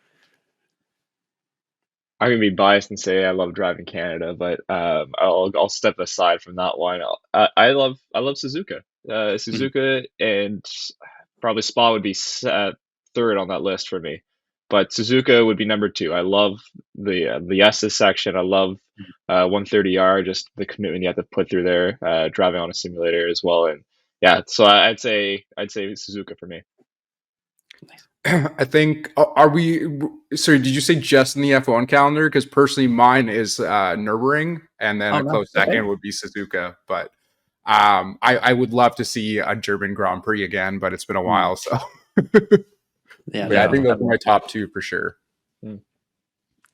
I'm gonna be biased and say I love driving Canada, but I'll step aside from that one. I love Suzuka, Suzuka, and probably Spa would be third on that list for me. But Suzuka would be number 2. I love the S's section. I love 130R, just the commitment you have to put through there, driving on a simulator as well. And yeah, so I'd say Suzuka for me. I think, are we, sorry, did you say just in the F1 calendar? Because personally, mine is Nürburgring, and then a close second would be Suzuka. But I would love to see a German Grand Prix again, but it's been a while. So yeah, I think those are my top 2 for sure.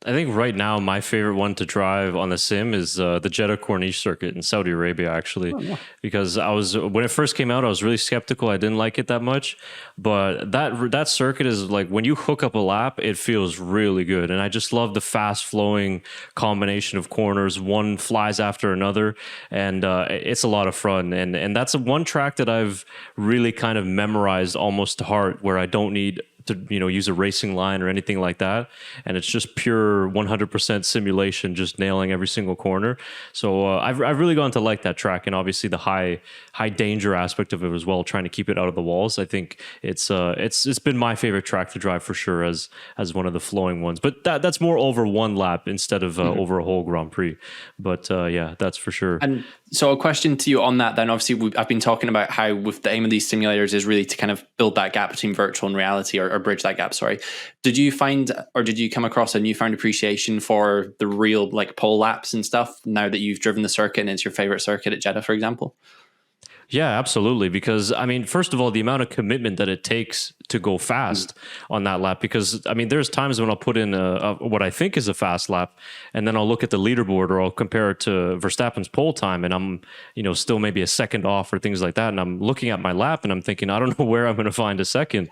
I think right now my favorite one to drive on the sim is the Jeddah Corniche circuit in Saudi Arabia, actually, because when it first came out, I was really skeptical. I didn't like it that much, but that circuit is like, when you hook up a lap, it feels really good, and I just love the fast flowing combination of corners. One flies after another, and it's a lot of fun. And that's one track that I've really kind of memorized almost to heart, where I don't need to use a racing line or anything like that, and it's just pure 100% simulation, just nailing every single corner. So I've really gone to like that track, and obviously the high danger aspect of it as well, trying to keep it out of the walls. I think it's been my favorite track to drive for sure, as one of the flowing ones. But that's more over one lap instead of over a whole Grand Prix. But yeah, that's for sure. And so a question to you on that then, obviously I've been talking about how with the aim of these simulators is really to kind of build that gap between virtual and reality, or bridge that gap, sorry. Did you find, or did you come across a newfound appreciation for the real like pole laps and stuff now that you've driven the circuit and it's your favorite circuit at Jeddah, for example? Yeah, absolutely. Because, I mean, first of all, the amount of commitment that it takes to go fast on that lap. Because, I mean, there's times when I'll put in what I think is a fast lap, and then I'll look at the leaderboard, or I'll compare it to Verstappen's pole time, and I'm, still maybe a second off or things like that. And I'm looking at my lap and I'm thinking, I don't know where I'm going to find a second.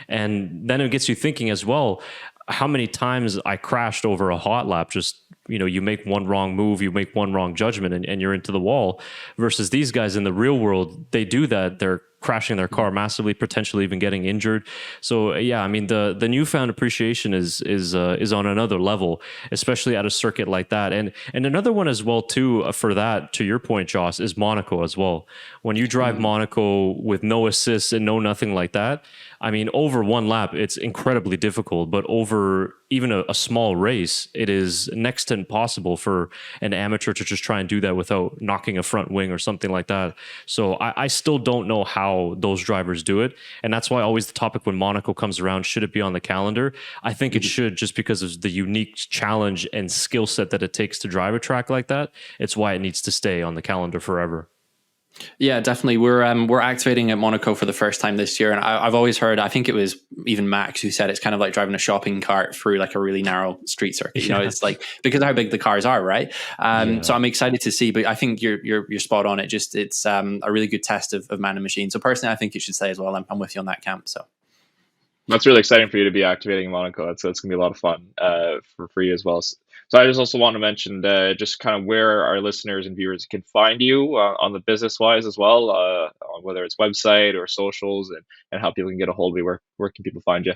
And then it gets you thinking as well, how many times I crashed over a hot lap. Just, you make one wrong move, you make one wrong judgment, and you're into the wall. Versus these guys in the real world, they do that. They're crashing their car massively, potentially even getting injured. So yeah, I mean, the newfound appreciation is on another level, especially at a circuit like that. And another one as well too, for that, to your point, Josh, is Monaco as well. When you drive Monaco with no assists and no nothing like that, I mean, over one lap, it's incredibly difficult, but over even a small race, it is next to impossible for an amateur to just try and do that without knocking a front wing or something like that. So I still don't know how those drivers do it. And that's why always the topic when Monaco comes around, should it be on the calendar? I think it should, just because of the unique challenge and skill set that it takes to drive a track like that. It's why it needs to stay on the calendar forever. Yeah, definitely. We're activating at Monaco for the first time this year, and I've always heard. I think it was even Max who said it's kind of like driving a shopping cart through like a really narrow street circuit. You know, it's like because of how big the cars are, right? So I'm excited to see. But I think you're spot on. It's a really good test of man and machine. So personally, I think you should say as well. I'm with you on that camp. So. That's really exciting for you to be activating in Monaco. That's gonna be a lot of fun for you as well. So I just also want to mention just kind of where our listeners and viewers can find you on the business wise as well, on whether it's website or socials, and how people can get a hold of you. Where can people find you?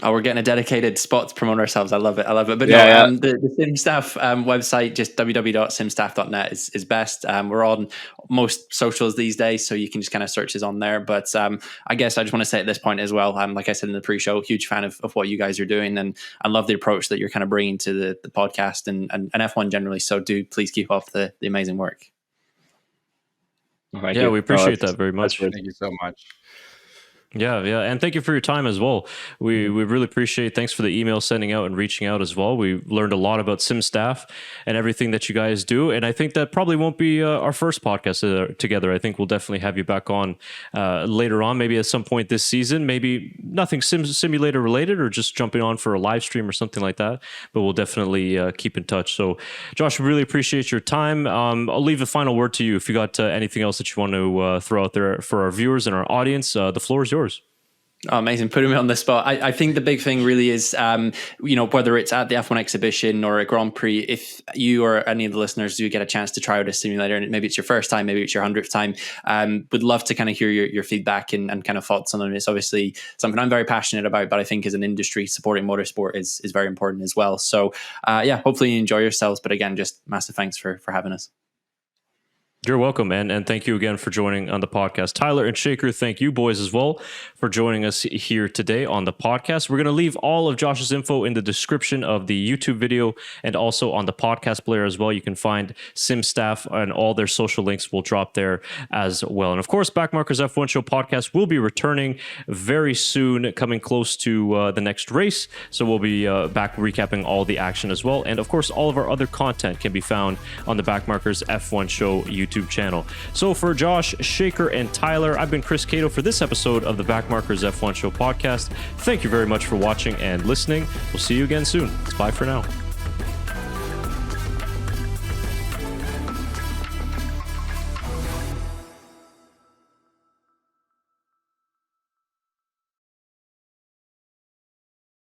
Oh, we're getting a dedicated spot to promote ourselves. I love it. But the SimStaff website, just www.simstaff.net is best. We're on most socials these days, so you can just kind of search us on there. But I guess I just want to say at this point as well, like I said in the pre-show, huge fan of what you guys are doing, and I love the approach that you're kind of bringing to the podcast and F1 generally. So do please keep up the amazing work. Thank you. We appreciate that very much. Thank you so much. Yeah, and thank you for your time as well. We really appreciate. Thanks for the email sending out and reaching out as well. We learned a lot about SimStaff and everything that you guys do, and I think that probably won't be our first podcast together. I think we'll definitely have you back on later on, maybe at some point this season. Maybe nothing simulator related, or just jumping on for a live stream or something like that. But we'll definitely keep in touch. So, Josh, we really appreciate your time. I'll leave the final word to you. If you got anything else that you want to throw out there for our viewers and our audience, the floor is yours. Oh, amazing. Putting me on the spot. I think the big thing really is, whether it's at the F1 exhibition or a Grand Prix, if you or any of the listeners do get a chance to try out a simulator, and maybe it's your first time, maybe it's your 100th time, would love to kind of hear your feedback and kind of thoughts on it. It's obviously something I'm very passionate about, but I think as an industry, supporting motorsport is very important as well. So hopefully you enjoy yourselves. But again, just massive thanks for having us. You're welcome, and thank you again for joining on the podcast. Tyler and Shaker, thank you boys as well for joining us here today on the podcast. We're going to leave all of Josh's info in the description of the YouTube video and also on the podcast player as well. You can find SimStaff, and all their social links will drop there as well. And of course, Backmarkers F1 Show podcast will be returning very soon, coming close to the next race. So we'll be back recapping all the action as well. And of course, all of our other content can be found on the Backmarkers F1 Show YouTube channel. So for Josh, Shaker, and Tyler, I've been Chris Cato for this episode of the Backmarkers F1 Show podcast. Thank you very much for watching and listening. We'll see you again soon. Bye for now.